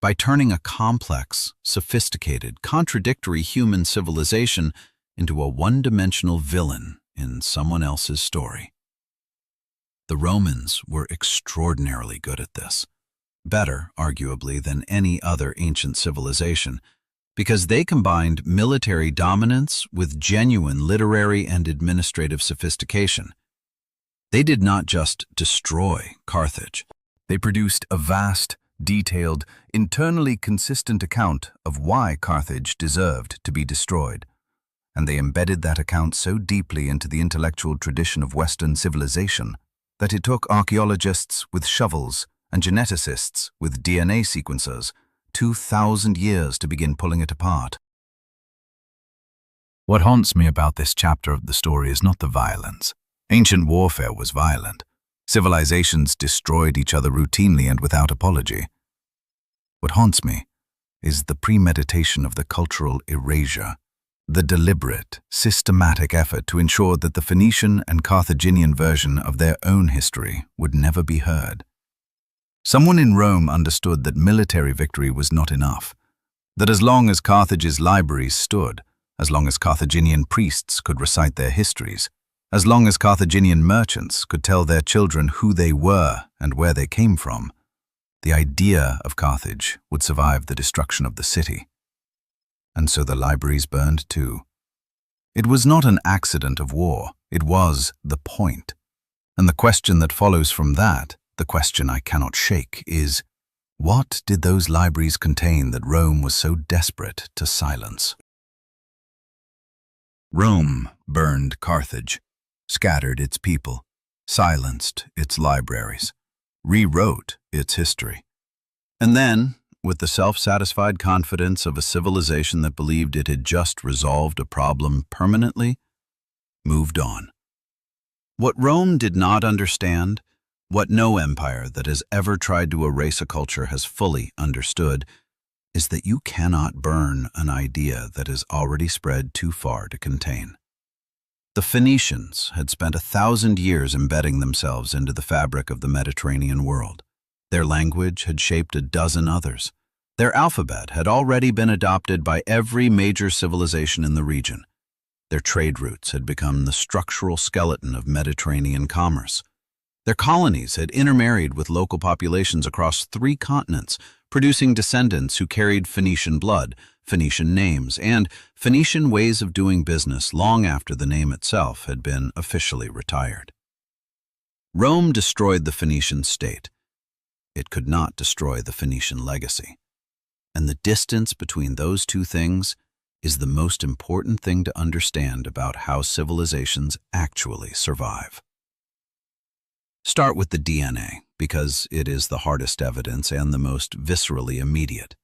Speaker 2: By turning a complex, sophisticated, contradictory human civilization into a one-dimensional villain in someone else's story. The Romans were extraordinarily good at this, better, arguably, than any other ancient civilization, because they combined military dominance with genuine literary and administrative sophistication. They did not just destroy Carthage. They produced a vast, detailed, internally consistent account of why Carthage deserved to be destroyed. And they embedded that account so deeply into the intellectual tradition of Western civilization that it took archaeologists with shovels and geneticists with DNA sequencers 2,000 years to begin pulling it apart. What haunts me about this chapter of the story is not the violence. Ancient warfare was violent. Civilizations destroyed each other routinely and without apology. What haunts me is the premeditation of the cultural erasure, the deliberate, systematic effort to ensure that the Phoenician and Carthaginian version of their own history would never be heard. Someone in Rome understood that military victory was not enough, that as long as Carthage's libraries stood, as long as Carthaginian priests could recite their histories, as long as Carthaginian merchants could tell their children who they were and where they came from, the idea of Carthage would survive the destruction of the city. And so the libraries burned too. It was not an accident of war, it was the point. And the question that follows from that, the question I cannot shake, is, what did those libraries contain that Rome was so desperate to silence? Rome burned Carthage, scattered its people, silenced its libraries, rewrote its history. And then, with the self-satisfied confidence of a civilization that believed it had just resolved a problem permanently, moved on. What Rome did not understand, what no empire that has ever tried to erase a culture has fully understood, is that you cannot burn an idea that has already spread too far to contain. The Phoenicians had spent 1,000 years embedding themselves into the fabric of the Mediterranean world. Their language had shaped a dozen others. Their alphabet had already been adopted by every major civilization in the region. Their trade routes had become the structural skeleton of Mediterranean commerce. Their colonies had intermarried with local populations across 3 continents, producing descendants who carried Phoenician blood, Phoenician names, and Phoenician ways of doing business long after the name itself had been officially retired. Rome destroyed the Phoenician state. It could not destroy the Phoenician legacy. And the distance between those two things is the most important thing to understand about how civilizations actually survive. Start with the DNA, because it is the hardest evidence and the most viscerally immediate.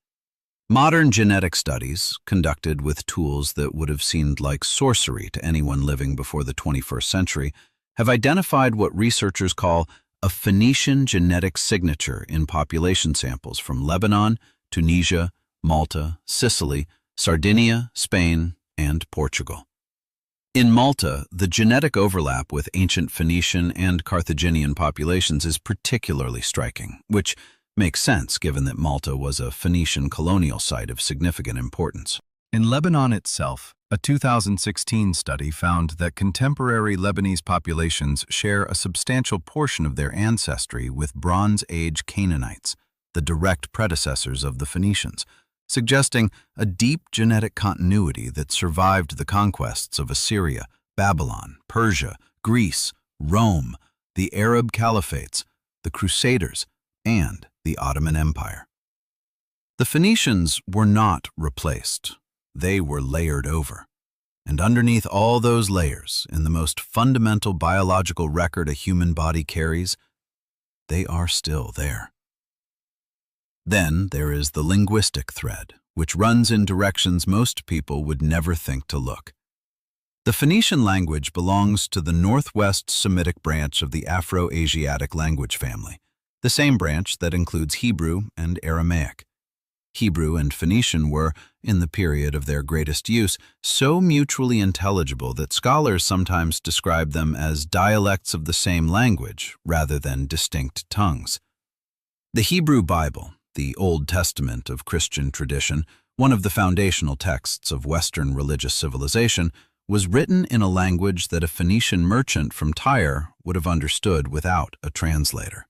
Speaker 2: Modern genetic studies, conducted with tools that would have seemed like sorcery to anyone living before the 21st century, have identified what researchers call a Phoenician genetic signature in population samples from Lebanon, Tunisia, Malta, Sicily, Sardinia, Spain, and Portugal. In Malta, the genetic overlap with ancient Phoenician and Carthaginian populations is particularly striking, which makes sense given that Malta was a Phoenician colonial site of significant importance. In Lebanon itself, a 2016 study found that contemporary Lebanese populations share a substantial portion of their ancestry with Bronze Age Canaanites, the direct predecessors of the Phoenicians, suggesting a deep genetic continuity that survived the conquests of Assyria, Babylon, Persia, Greece, Rome, the Arab caliphates, the Crusaders, and the Ottoman Empire. The Phoenicians were not replaced. They were layered over. And underneath all those layers, in the most fundamental biological record a human body carries, they are still there. Then there is the linguistic thread, which runs in directions most people would never think to look. The Phoenician language belongs to the Northwest Semitic branch of the Afro-Asiatic language family, the same branch that includes Hebrew and Aramaic. Hebrew and Phoenician were, in the period of their greatest use, so mutually intelligible that scholars sometimes describe them as dialects of the same language rather than distinct tongues. The Hebrew Bible, the Old Testament of Christian tradition, one of the foundational texts of Western religious civilization, was written in a language that a Phoenician merchant from Tyre would have understood without a translator.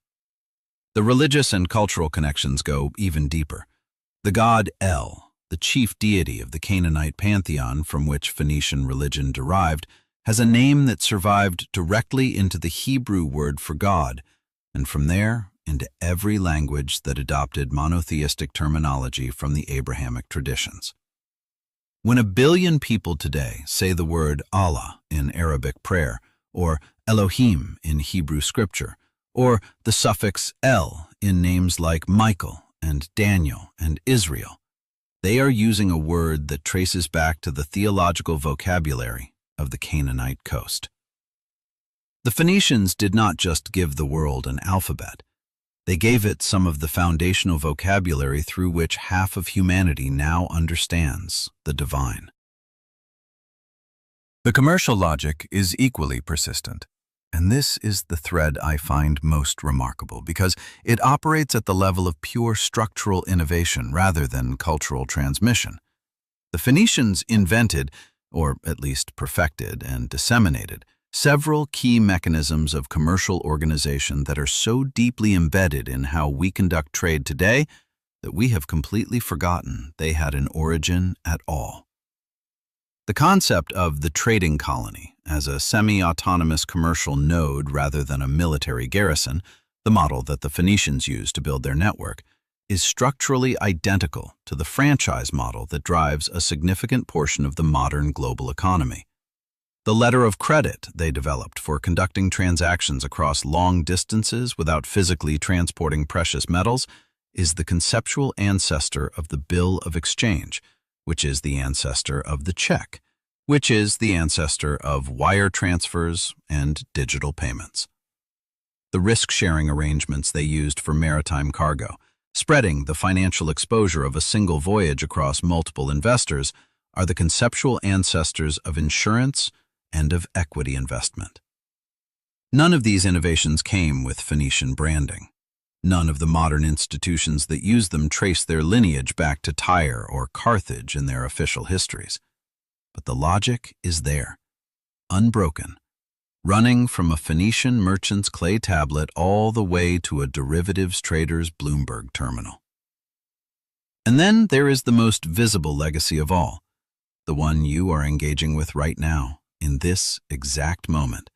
Speaker 2: The religious and cultural connections go even deeper. The god El, the chief deity of the Canaanite pantheon from which Phoenician religion derived, has a name that survived directly into the Hebrew word for God, and from there into every language that adopted monotheistic terminology from the Abrahamic traditions. When 1 billion people today say the word Allah in Arabic prayer, or Elohim in Hebrew scripture, or the suffix El in names like Michael and Daniel and Israel, they are using a word that traces back to the theological vocabulary of the Canaanite coast. The Phoenicians did not just give the world an alphabet. They gave it some of the foundational vocabulary through which half of humanity now understands the divine. The commercial logic is equally persistent. And this is the thread I find most remarkable because it operates at the level of pure structural innovation rather than cultural transmission. The Phoenicians invented, or at least perfected and disseminated, several key mechanisms of commercial organization that are so deeply embedded in how we conduct trade today that we have completely forgotten they had an origin at all. The concept of the trading colony as a semi-autonomous commercial node rather than a military garrison, the model that the Phoenicians used to build their network, is structurally identical to the franchise model that drives a significant portion of the modern global economy. The letter of credit they developed for conducting transactions across long distances without physically transporting precious metals is the conceptual ancestor of the bill of exchange, which is the ancestor of the check, which is the ancestor of wire transfers and digital payments. The risk-sharing arrangements they used for maritime cargo, spreading the financial exposure of a single voyage across multiple investors, are the conceptual ancestors of insurance and of equity investment. None of these innovations came with Phoenician branding. None of the modern institutions that use them trace their lineage back to Tyre or Carthage in their official histories. But the logic is there, unbroken, running from a Phoenician merchant's clay tablet all the way to a derivatives trader's Bloomberg terminal. And then there is the most visible legacy of all, the one you are engaging with right now, in this exact moment,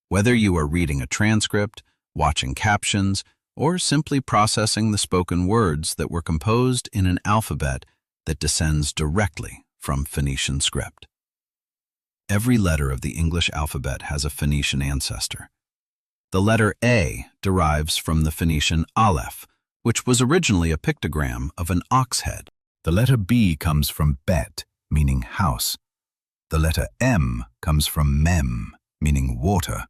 Speaker 2: whether you are reading a transcript, watching captions, or simply processing the spoken words that were composed in an alphabet that descends directly from Phoenician script. Every letter of the English alphabet has a Phoenician ancestor. The letter A derives from the Phoenician Aleph, which was originally a pictogram of an ox head.
Speaker 1: The letter B comes from Bet, meaning house. The letter M comes from Mem, meaning water.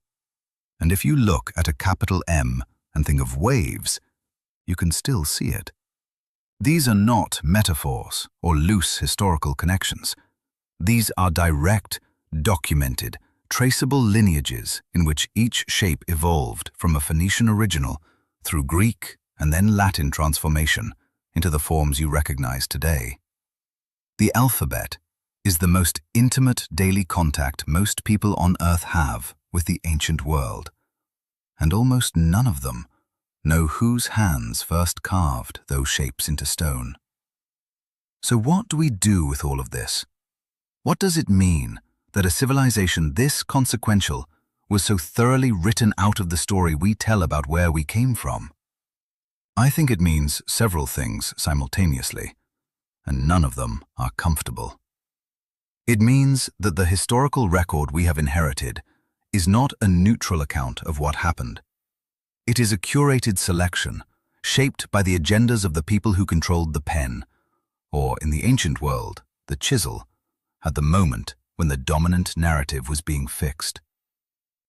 Speaker 1: And if you look at a capital M and think of waves, you can still see it. These are not metaphors or loose historical connections. These are direct, documented, traceable lineages in which each shape evolved from a Phoenician original through Greek and then Latin transformation into the forms you recognize today. The alphabet is the most intimate daily contact most people on Earth have with the ancient world, and almost none of them know whose hands first carved those shapes into stone. So what do we do with all of this? What does it mean that a civilization this consequential was so thoroughly written out of the story we tell about where we came from? I think it means several things simultaneously, and none of them are comfortable. It means that the historical record we have inherited is not a neutral account of what happened. It is a curated selection
Speaker 2: shaped by the agendas of the people who controlled the pen, or in the ancient world, the chisel, at the moment when the dominant narrative was being fixed.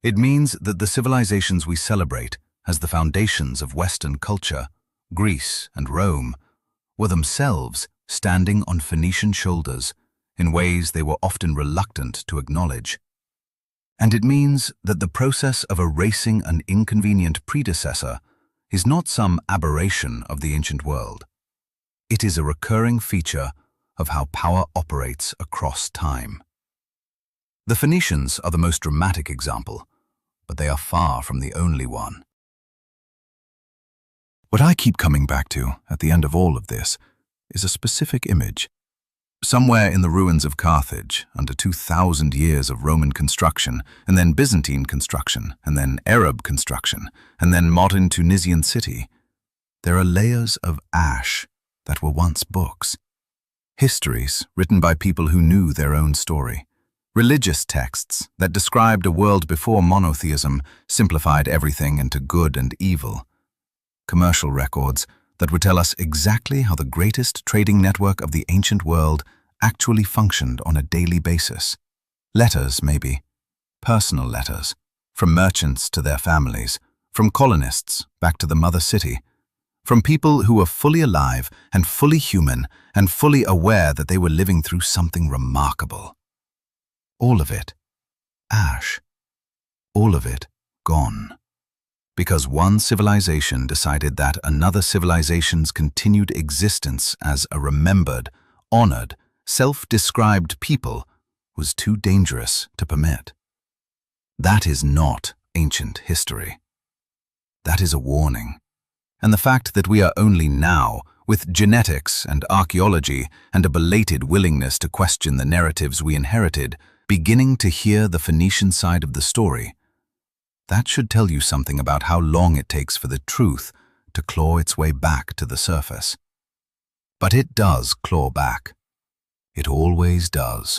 Speaker 2: It means that the civilizations we celebrate as the foundations of Western culture, Greece and Rome, were themselves standing on Phoenician shoulders in ways they were often reluctant to acknowledge. And it means that the process of erasing an inconvenient predecessor is not some aberration of the ancient world. It is a recurring feature of how power operates across time. The Phoenicians are the most dramatic example, but they are far from the only one. What I keep coming back to at the end of all of this is a specific image. Somewhere in the ruins of Carthage, under 2,000 years of Roman construction, and then Byzantine construction, and then Arab construction, and then modern Tunisian city, there are layers of ash that were once books. Histories written by people who knew their own story. Religious texts that described a world before monotheism simplified everything into good and evil. Commercial records that would tell us exactly how the greatest trading network of the ancient world actually functioned on a daily basis. Letters, maybe. Personal letters. From merchants to their families. From colonists back to the mother city. From people who were fully alive and fully human and fully aware that they were living through something remarkable. All of it. Ash. All of it gone. Because one civilization decided that another civilization's continued existence as a remembered, honored, self-described people was too dangerous to permit. That is not ancient history. That is a warning. And the fact that we are only now, with genetics and archaeology and a belated willingness to question the narratives we inherited, beginning to hear the Phoenician side of the story, that should tell you something about how long it takes for the truth to claw its way back to the surface. But it does claw back. It always does.